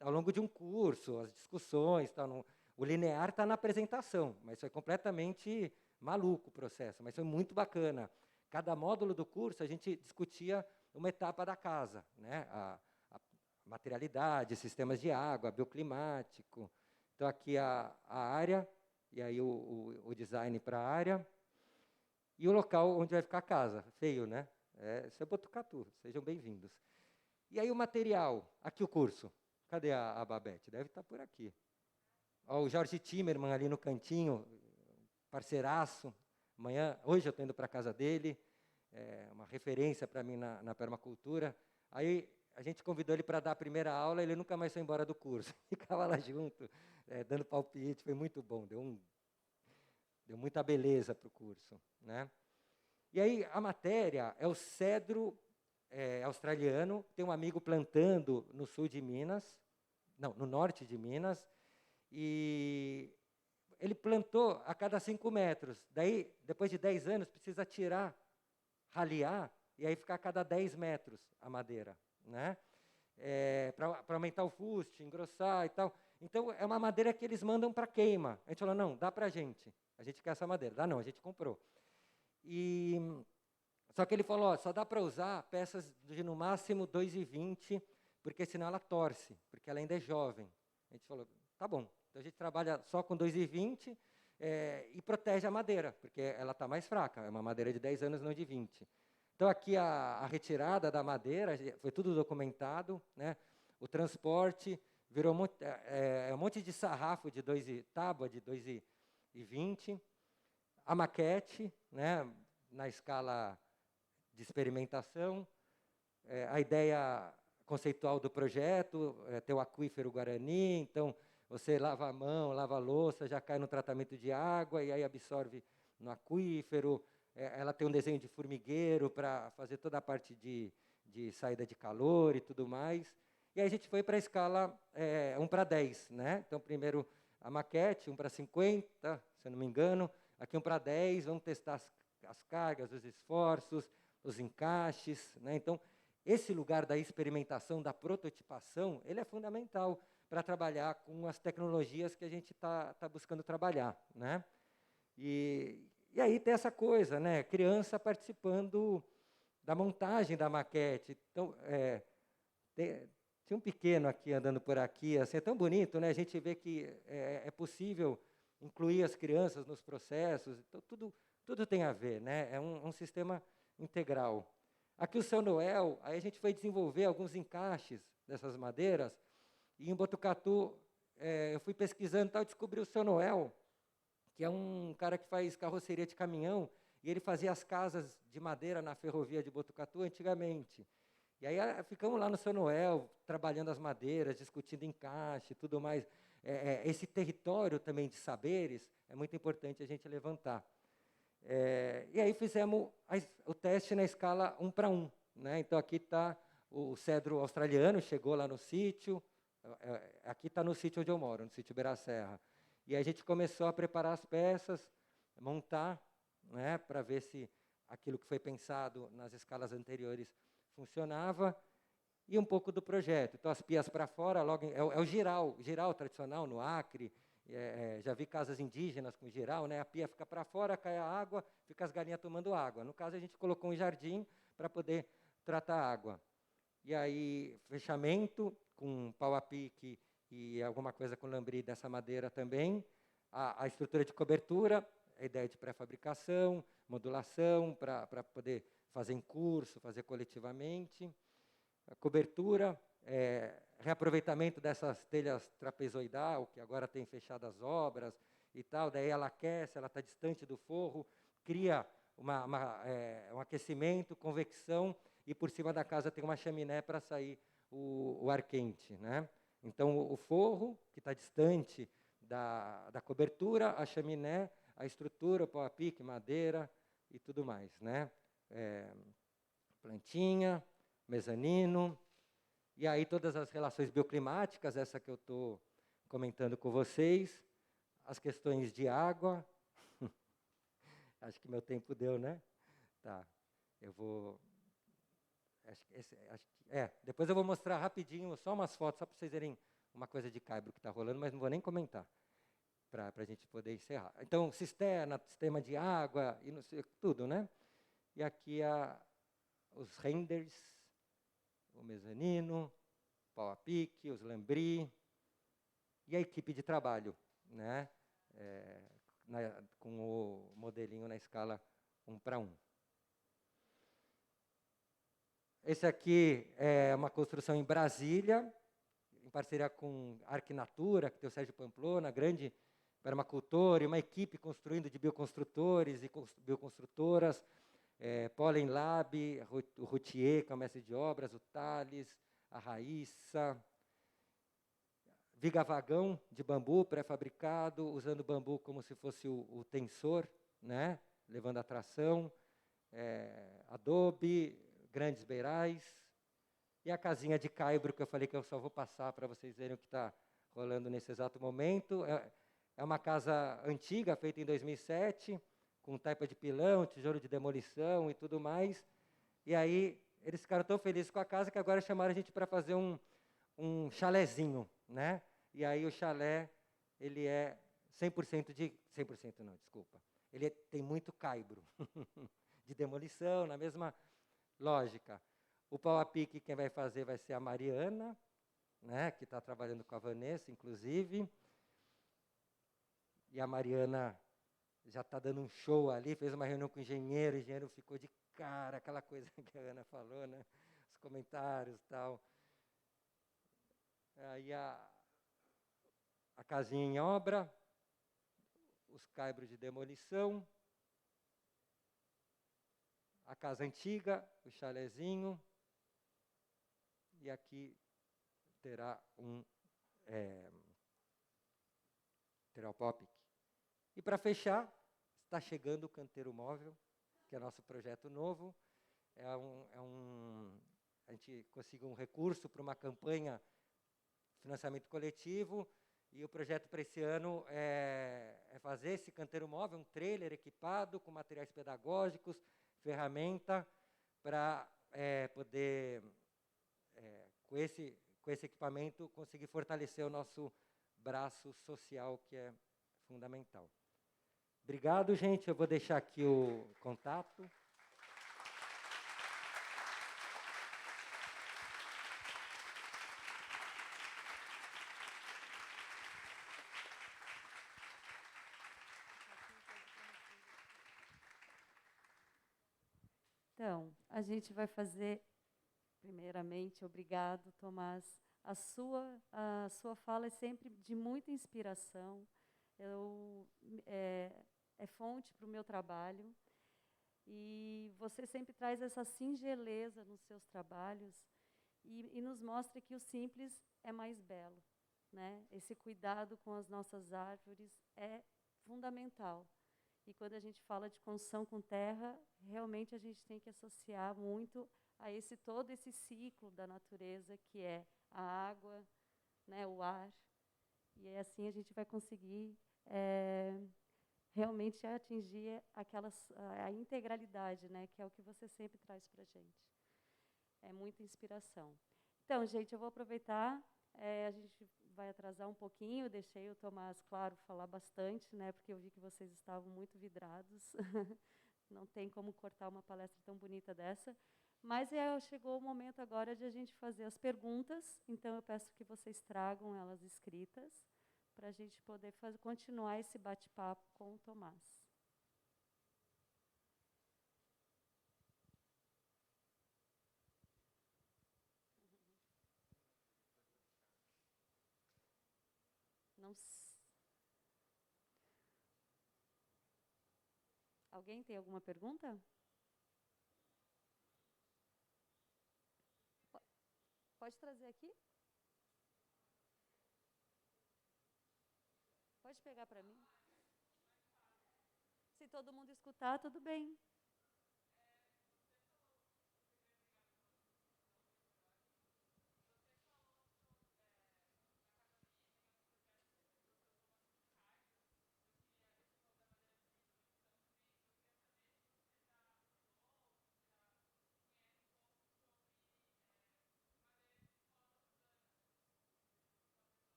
ao longo de um curso, as discussões, tal, o linear está na apresentação, mas foi completamente maluco o processo, mas foi muito bacana. Cada módulo do curso a gente discutia uma etapa da casa, né? A materialidade, sistemas de água, bioclimático. Então, aqui a área, e aí o design para a área, e o local onde vai ficar a casa. Feio, né? Isso é Botucatu, sejam bem-vindos. E aí o material, aqui o curso. Cadê a Babette? Deve estar por aqui. Ó, o Jorge Timmerman ali no cantinho, parceiraço. Hoje eu estou indo para a casa dele, uma referência para mim na permacultura. Aí a gente convidou ele para dar a primeira aula, ele nunca mais foi embora do curso. Ficava lá junto, dando palpite, foi muito bom, deu muita beleza para o curso, né? E aí a matéria é o cedro australiano, tem um amigo plantando no sul de Minas, não, no norte de Minas, e ele plantou a cada 5 metros. Daí, depois de 10 anos, precisa tirar, raliar, e aí ficar a cada 10 metros a madeira, né? Para aumentar o fuste, engrossar e tal. Então, é uma madeira que eles mandam para queima. A gente falou, não, dá para a gente quer essa madeira. Dá não, a gente comprou. Só que ele falou, ó, só dá para usar peças de no máximo 2,20, porque senão ela torce, porque ela ainda é jovem. A gente falou, tá bom, então a gente trabalha só com 2,20 e protege a madeira, porque ela está mais fraca, é uma madeira de 10 anos, não de 20. Então aqui a retirada da madeira, foi tudo documentado, né? O transporte virou um monte de sarrafo de tábua de 2,20, a maquete, né? Na escala de experimentação, a ideia conceitual do projeto, ter o aquífero Guarani, então você lava a mão, lava a louça, já cai no tratamento de água e aí absorve no aquífero. Ela tem um desenho de formigueiro para fazer toda a parte de saída de calor e tudo mais. E aí a gente foi para a escala 1:10, né? Então, primeiro a maquete, 1:50, se eu não me engano, aqui 1:10, vamos testar as cargas, os esforços, os encaixes, né? Então, esse lugar da experimentação, da prototipação, ele é fundamental para trabalhar com as tecnologias que a gente está buscando trabalhar, né? E aí tem essa coisa, né? Criança participando da montagem da maquete. Então, tinha um pequeno aqui andando por aqui, assim, é tão bonito, né? A gente vê que é possível incluir as crianças nos processos, então tudo tem a ver, né? É um sistema integral. Aqui o São Noel, aí a gente foi desenvolver alguns encaixes dessas madeiras, e em Botucatu, eu fui pesquisando e tal, descobri o São Noel, que é um cara que faz carroceria de caminhão, e ele fazia as casas de madeira na ferrovia de Botucatu antigamente. E aí ficamos lá no São Noel, trabalhando as madeiras, discutindo encaixe e tudo mais. Esse território também de saberes é muito importante a gente levantar. E aí fizemos o teste na escala 1:1, né? Então aqui está o cedro australiano, chegou lá no sítio, aqui está no sítio onde eu moro, no sítio Beira Serra. E a gente começou a preparar as peças, montar, né, para ver se aquilo que foi pensado nas escalas anteriores funcionava, e um pouco do projeto. Então as pias para fora, logo é o giral tradicional no Acre. Já vi casas indígenas com giral, né? A pia fica para fora, cai a água, fica as galinhas tomando água. No caso, a gente colocou um jardim para poder tratar a água. E aí, fechamento com pau a pique e alguma coisa com lambri dessa madeira também. A estrutura de cobertura, a ideia de pré-fabricação, modulação, para poder fazer em curso, fazer coletivamente. A cobertura, reaproveitamento dessas telhas trapezoidal, que agora tem fechado as obras, e tal, daí ela aquece, ela está distante do forro, cria um aquecimento, convecção, e por cima da casa tem uma chaminé para sair o ar quente, né? Então, o forro, que está distante da cobertura, a chaminé, a estrutura, o pau a pique, madeira e tudo mais, né? Plantinha, mezanino, e aí todas as relações bioclimáticas, essa que eu estou comentando com vocês, as questões de água. Acho que meu tempo deu, né? Tá, eu vou... depois eu vou mostrar rapidinho, só umas fotos, só para vocês verem uma coisa de caibro que está rolando, mas não vou nem comentar, para a gente poder encerrar. Então, cisterna, sistema de água, e não sei, tudo, né? E aqui os renders, o mezanino, pau a pique, os lambris, e a equipe de trabalho, né? Com o modelinho na escala 1:1. Esse aqui é uma construção em Brasília, em parceria com a Arquinatura, que tem o Sérgio Pamplona, grande permacultor, e uma equipe construindo de bioconstrutores e bioconstrutoras, Pollen Lab, o Routier, que é o mestre de obras, o Thales, a Raíssa, viga vagão de bambu pré-fabricado, usando bambu como se fosse o tensor, né? Levando a tração, adobe, grandes beirais, e a casinha de caibro, que eu falei que eu só vou passar para vocês verem o que está rolando nesse exato momento. É uma casa antiga, feita em 2007, com taipa de pilão, tijolo de demolição e tudo mais. E aí, eles ficaram tão felizes com a casa que agora chamaram a gente para fazer um chalezinho, né? E aí o chalé, ele é 100% não, desculpa. Ele tem muito caibro de demolição, na mesma lógica. O pau a pique, quem vai fazer vai ser a Mariana, né, que está trabalhando com a Vanessa, inclusive. E a Mariana já está dando um show ali, fez uma reunião com o engenheiro ficou de cara, aquela coisa que a Ana falou, né? Os comentários e tal. Aí a casinha em obra, os caibros de demolição, a casa antiga, o chalezinho, e aqui terá terá o pop. E para fechar, está chegando o Canteiro Móvel, que é nosso projeto novo. A gente conseguiu um recurso para uma campanha de financiamento coletivo, e o projeto para esse ano é fazer esse canteiro móvel, um trailer equipado com materiais pedagógicos, ferramenta, para poder, com esse equipamento, conseguir fortalecer o nosso braço social, que é fundamental. Obrigado, gente. Eu vou deixar aqui o contato. Então, a gente vai fazer, primeiramente, obrigado, Tomás. A sua fala é sempre de muita inspiração. É fonte para o meu trabalho. E você sempre traz essa singeleza nos seus trabalhos e nos mostra que o simples é mais belo, né? Esse cuidado com as nossas árvores é fundamental. E quando a gente fala de construção com terra, realmente a gente tem que associar muito a todo esse ciclo da natureza, que é a água, né, o ar. E assim a gente vai conseguir realmente atingir a integralidade, né, que é o que você sempre traz para a gente. É muita inspiração. Então, gente, eu vou aproveitar, a gente vai atrasar um pouquinho, deixei o Tomás, claro, falar bastante, né, porque eu vi que vocês estavam muito vidrados. Não tem como cortar uma palestra tão bonita dessa. Mas chegou o momento agora de a gente fazer as perguntas, então eu peço que vocês tragam elas escritas, para a gente poder continuar esse bate-papo com o Tomás. Não, Alguém tem alguma pergunta? Pode trazer aqui? Pode pegar para mim? Se todo mundo escutar, tudo bem.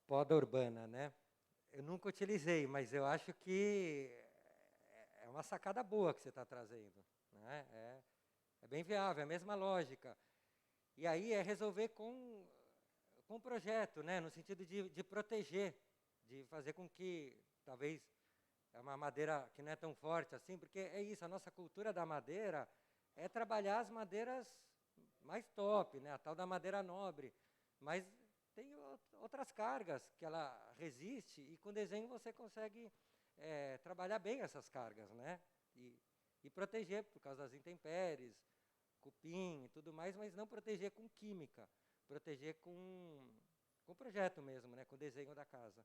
Poda urbana, né? Eu nunca utilizei, mas eu acho que é uma sacada boa que você está trazendo, né? É bem viável, é a mesma lógica. E aí é resolver com o projeto, né? No sentido de proteger, de fazer com que, talvez, é uma madeira que não é tão forte assim, porque é isso, a nossa cultura da madeira é trabalhar as madeiras mais top, né? A tal da madeira nobre. Mas tem outras cargas que ela resiste e com desenho você consegue trabalhar bem essas cargas, né? E proteger por causa das intempéries, cupim e tudo mais, mas não proteger com química, proteger com projeto mesmo, né? Com o desenho da casa.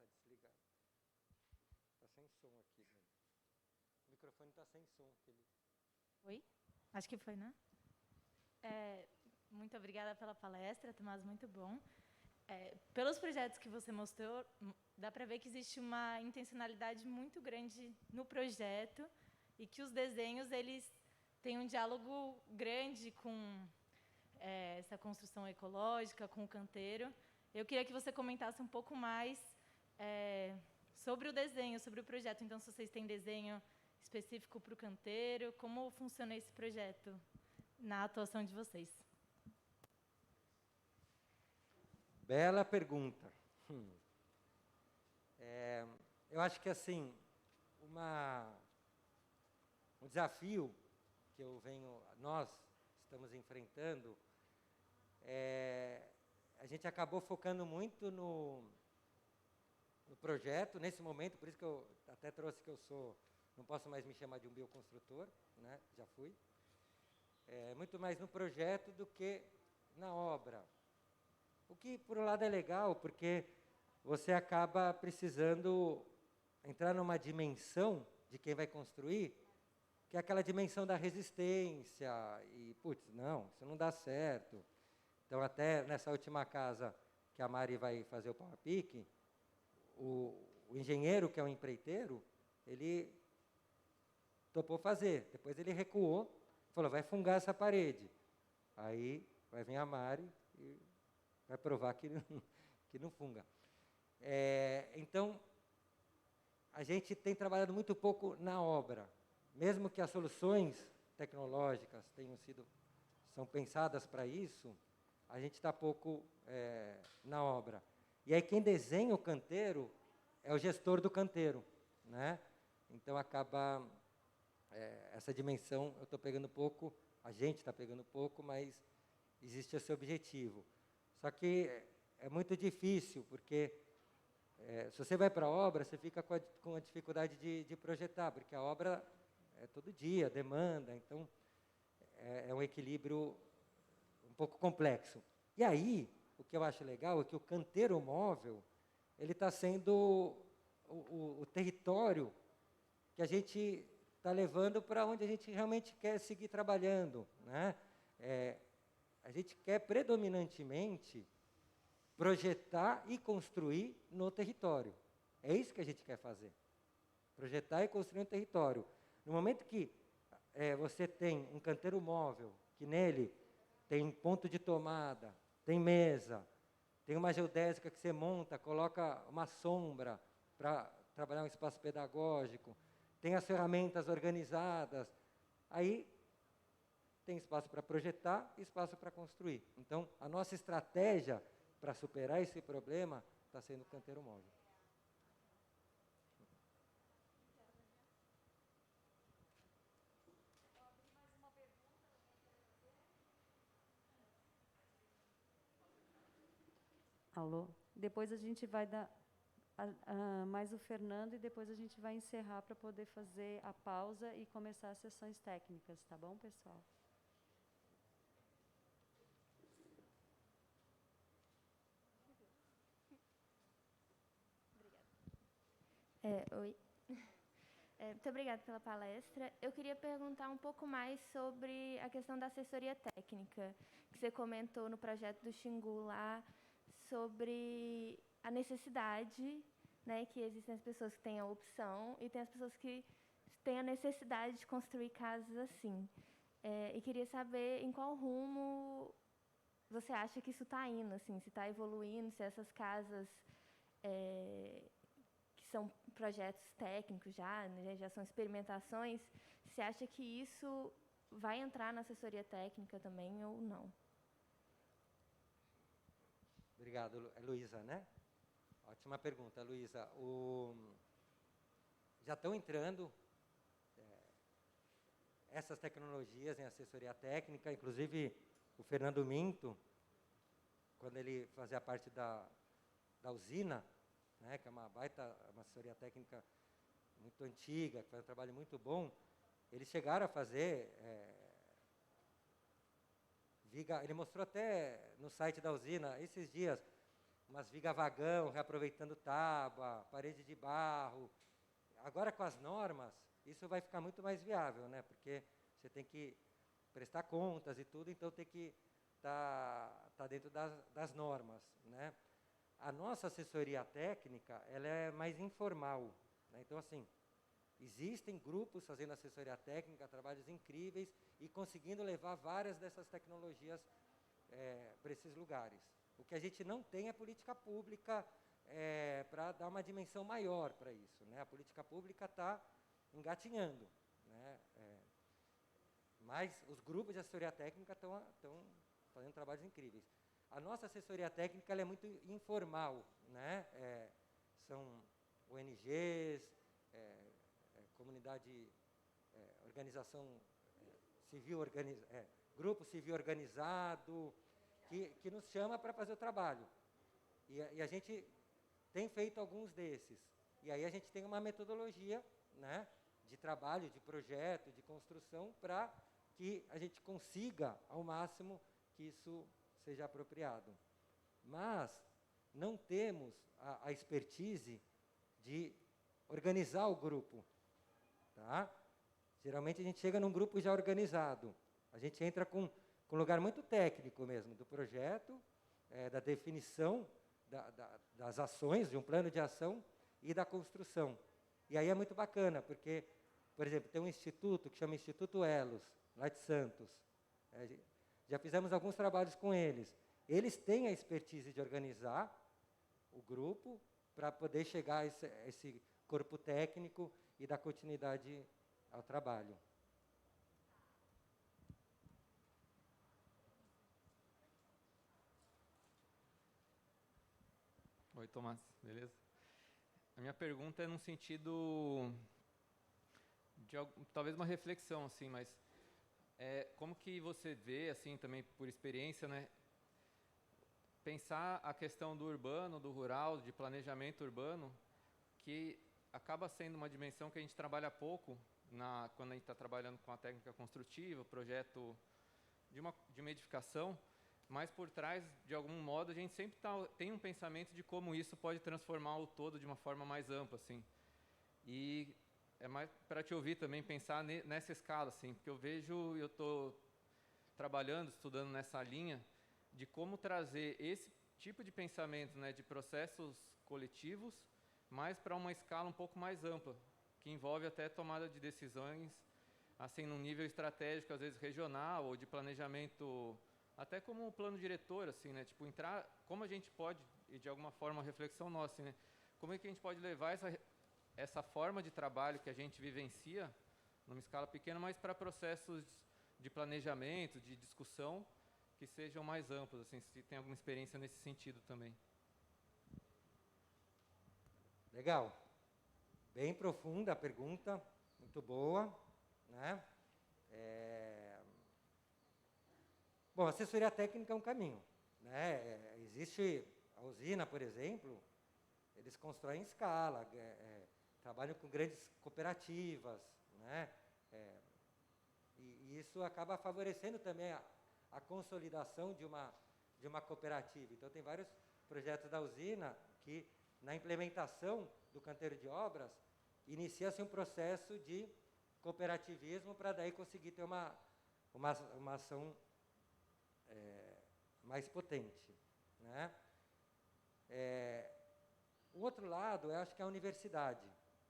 Tá desligado. Tá sem som aqui, né? O microfone está sem som. Oi? Acho que foi, né? Muito obrigada pela palestra, Tomás, muito bom. Pelos projetos que você mostrou, dá para ver que existe uma intencionalidade muito grande no projeto e que os desenhos eles têm um diálogo grande com essa construção ecológica, com o canteiro. Eu queria que você comentasse um pouco mais sobre o desenho, sobre o projeto. Então, se vocês têm desenho específico para o canteiro, como funciona esse projeto na atuação de vocês? Bela pergunta. Eu acho que assim, um desafio que nós estamos enfrentando, a gente acabou focando muito no projeto, nesse momento, por isso que eu até trouxe que não posso mais me chamar de um bioconstrutor, né? Já fui. Muito mais no projeto do que na obra. O que, por um lado, é legal, porque você acaba precisando entrar numa dimensão de quem vai construir, que é aquela dimensão da resistência, e, putz, não, isso não dá certo. Então, até nessa última casa que a Mari vai fazer o pau-a-pique, o engenheiro, que é um empreiteiro, ele topou fazer. Depois ele recuou, falou, vai fungar essa parede. Aí vai vir a Mari e vai provar que não funga. Então, a gente tem trabalhado muito pouco na obra. Mesmo que as soluções tecnológicas são pensadas para isso, a gente está pouco na obra. E aí quem desenha o canteiro é o gestor do canteiro, né? Então acaba essa dimensão, eu estou pegando pouco, a gente está pegando pouco, mas existe esse objetivo. Só que é muito difícil, porque se você vai para a obra, você fica com a dificuldade de projetar, porque a obra é todo dia, demanda, então é um equilíbrio um pouco complexo. E aí, o que eu acho legal é que o canteiro móvel, ele está sendo o território que a gente está levando para onde a gente realmente quer seguir trabalhando, né? A gente quer predominantemente projetar e construir no território. É isso que a gente quer fazer. Projetar e construir no território. No momento que você tem um canteiro móvel, que nele tem ponto de tomada, tem mesa, tem uma geodésica que você monta, coloca uma sombra para trabalhar um espaço pedagógico, tem as ferramentas organizadas, aí tem espaço para projetar e espaço para construir. Então, a nossa estratégia para superar esse problema está sendo o canteiro móvel. Alô? Depois a gente vai dar mais o Fernando e depois a gente vai encerrar para poder fazer a pausa e começar as sessões técnicas, tá bom, pessoal? Oi. Muito obrigada pela palestra. Eu queria perguntar um pouco mais sobre a questão da assessoria técnica, que você comentou no projeto do Xingu lá, sobre a necessidade, né, que existem as pessoas que têm a opção e tem as pessoas que têm a necessidade de construir casas assim. E queria saber em qual rumo você acha que isso está indo, assim, se está evoluindo, se essas casas que são projetos técnicos já, né, já são experimentações, você acha que isso vai entrar na assessoria técnica também ou não? Obrigado, Luísa, né? Ótima pergunta, Luísa. Já estão entrando essas tecnologias em assessoria técnica, inclusive o Fernando Minto, quando ele fazia parte da usina, né, que é uma assessoria técnica muito antiga, que faz um trabalho muito bom, eles chegaram a fazer viga, ele mostrou até no site da usina, esses dias, umas viga vagão, reaproveitando tábua, parede de barro. Agora com as normas, isso vai ficar muito mais viável, né? Porque você tem que prestar contas e tudo, então tem que tá dentro das normas, né? A nossa assessoria técnica, ela é mais informal, né? Então, assim, existem grupos fazendo assessoria técnica, trabalhos incríveis e conseguindo levar várias dessas tecnologias para esses lugares. O que a gente não tem é política pública para dar uma dimensão maior para isso, né? A política pública está engatinhando, né? Mas os grupos de assessoria técnica estão fazendo trabalhos incríveis. A nossa assessoria técnica ela é muito informal, né? São ONGs, comunidade, organização civil, grupo civil organizado, que nos chama para fazer o trabalho. E a gente tem feito alguns desses. E aí a gente tem uma metodologia, né, de trabalho, de projeto, de construção, para que a gente consiga, ao máximo, que isso seja apropriado. Mas não temos a expertise de organizar o grupo. Tá? Geralmente a gente chega num grupo já organizado. A gente entra com um lugar muito técnico mesmo, do projeto, da definição das ações, de um plano de ação e da construção. E aí é muito bacana, porque, por exemplo, tem um instituto que chama Instituto Elos, lá de Santos. Já fizemos alguns trabalhos com eles. Eles têm a expertise de organizar o grupo para poder chegar a esse corpo técnico e dar continuidade ao trabalho. Oi, Tomás, beleza? A minha pergunta é num sentido de talvez uma reflexão, assim, mas como que você vê, assim, também por experiência, né, pensar a questão do urbano, do rural, de planejamento urbano, que acaba sendo uma dimensão que a gente trabalha pouco quando a gente está trabalhando com a técnica construtiva, projeto de uma edificação, mas por trás, de algum modo, a gente sempre tem um pensamento de como isso pode transformar o todo de uma forma mais ampla, assim. E é mais para te ouvir também pensar nessa escala, assim, porque eu estou trabalhando, estudando nessa linha de como trazer esse tipo de pensamento, né, de processos coletivos, mas para uma escala um pouco mais ampla, que envolve até tomada de decisões, assim, num nível estratégico, às vezes regional, ou de planejamento até como plano diretor, assim, né? Tipo, entrar, como a gente pode, e de alguma forma uma reflexão nossa, assim, né? Como é que a gente pode levar essa forma de trabalho que a gente vivencia, numa escala pequena, mas para processos de planejamento, de discussão, que sejam mais amplos, assim, se tem alguma experiência nesse sentido também. Legal. Bem profunda a pergunta, muito boa, né? Bom, a assessoria técnica é um caminho, né? Existe a usina, por exemplo, eles constroem em escala, trabalham com grandes cooperativas, né? E isso acaba favorecendo também a consolidação de uma cooperativa. Então, tem vários projetos da usina que, na implementação do canteiro de obras, inicia-se um processo de cooperativismo para daí conseguir ter uma ação mais potente, né? O outro lado, eu acho que é a universidade.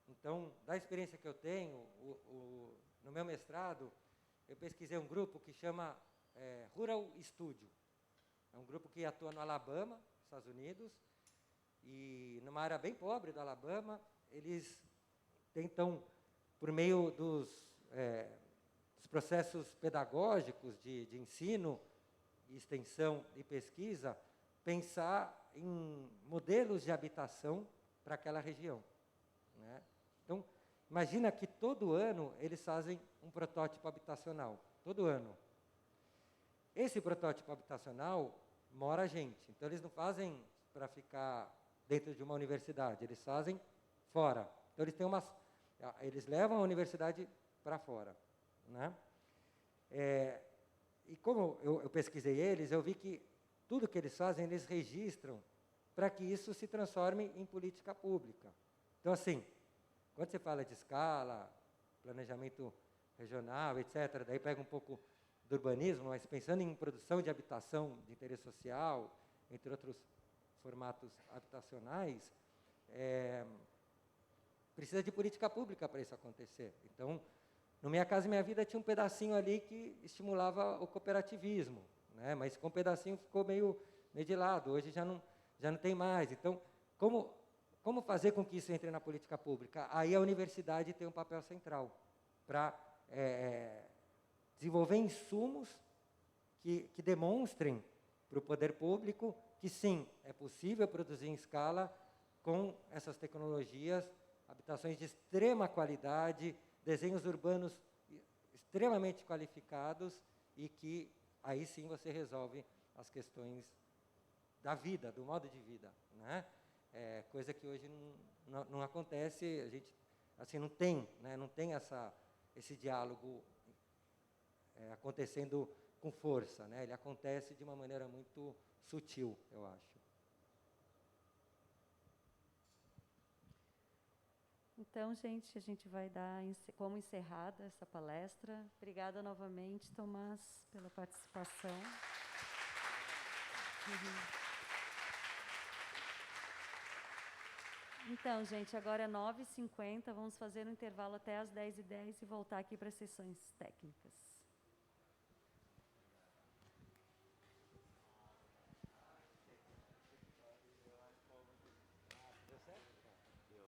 Então, da experiência que eu tenho, no meu mestrado, eu pesquisei um grupo que chama Rural Studio. É um grupo que atua no Alabama, Estados Unidos, e numa área bem pobre do Alabama, eles tentam, por meio dos processos pedagógicos de ensino, extensão e pesquisa, pensar em modelos de habitação para aquela região, né? Então, imagina que todo ano eles fazem um protótipo habitacional, todo ano. Esse protótipo habitacional mora gente, então eles não fazem para ficar dentro de uma universidade, eles fazem fora. Então, eles levam a universidade para fora, né? E como eu pesquisei eles, eu vi que tudo que eles fazem, eles registram para que isso se transforme em política pública. Então, assim, quando você fala de escala, planejamento regional, etc., daí pega um pouco do urbanismo, mas pensando em produção de habitação de interesse social, entre outros formatos habitacionais, precisa de política pública para isso acontecer. Então, no Minha Casa Minha Vida tinha um pedacinho ali que estimulava o cooperativismo, né? Mas com um pedacinho ficou meio de lado, hoje já não tem mais. Então, como fazer com que isso entre na política pública? Aí a universidade tem um papel central para desenvolver insumos que demonstrem para o poder público que sim, é possível produzir em escala com essas tecnologias, habitações de extrema qualidade, desenhos urbanos extremamente qualificados e que aí sim você resolve as questões da vida, do modo de vida, né? Coisa que hoje não acontece, a gente assim, não tem, né? Não tem esse diálogo acontecendo com força, né? Ele acontece de uma maneira muito sutil, eu acho. Então, gente, a gente vai dar como encerrada essa palestra. Obrigada novamente, Tomás, pela participação. Então, gente, agora é 9h50, vamos fazer um intervalo até às 10h10 e voltar aqui para as sessões técnicas.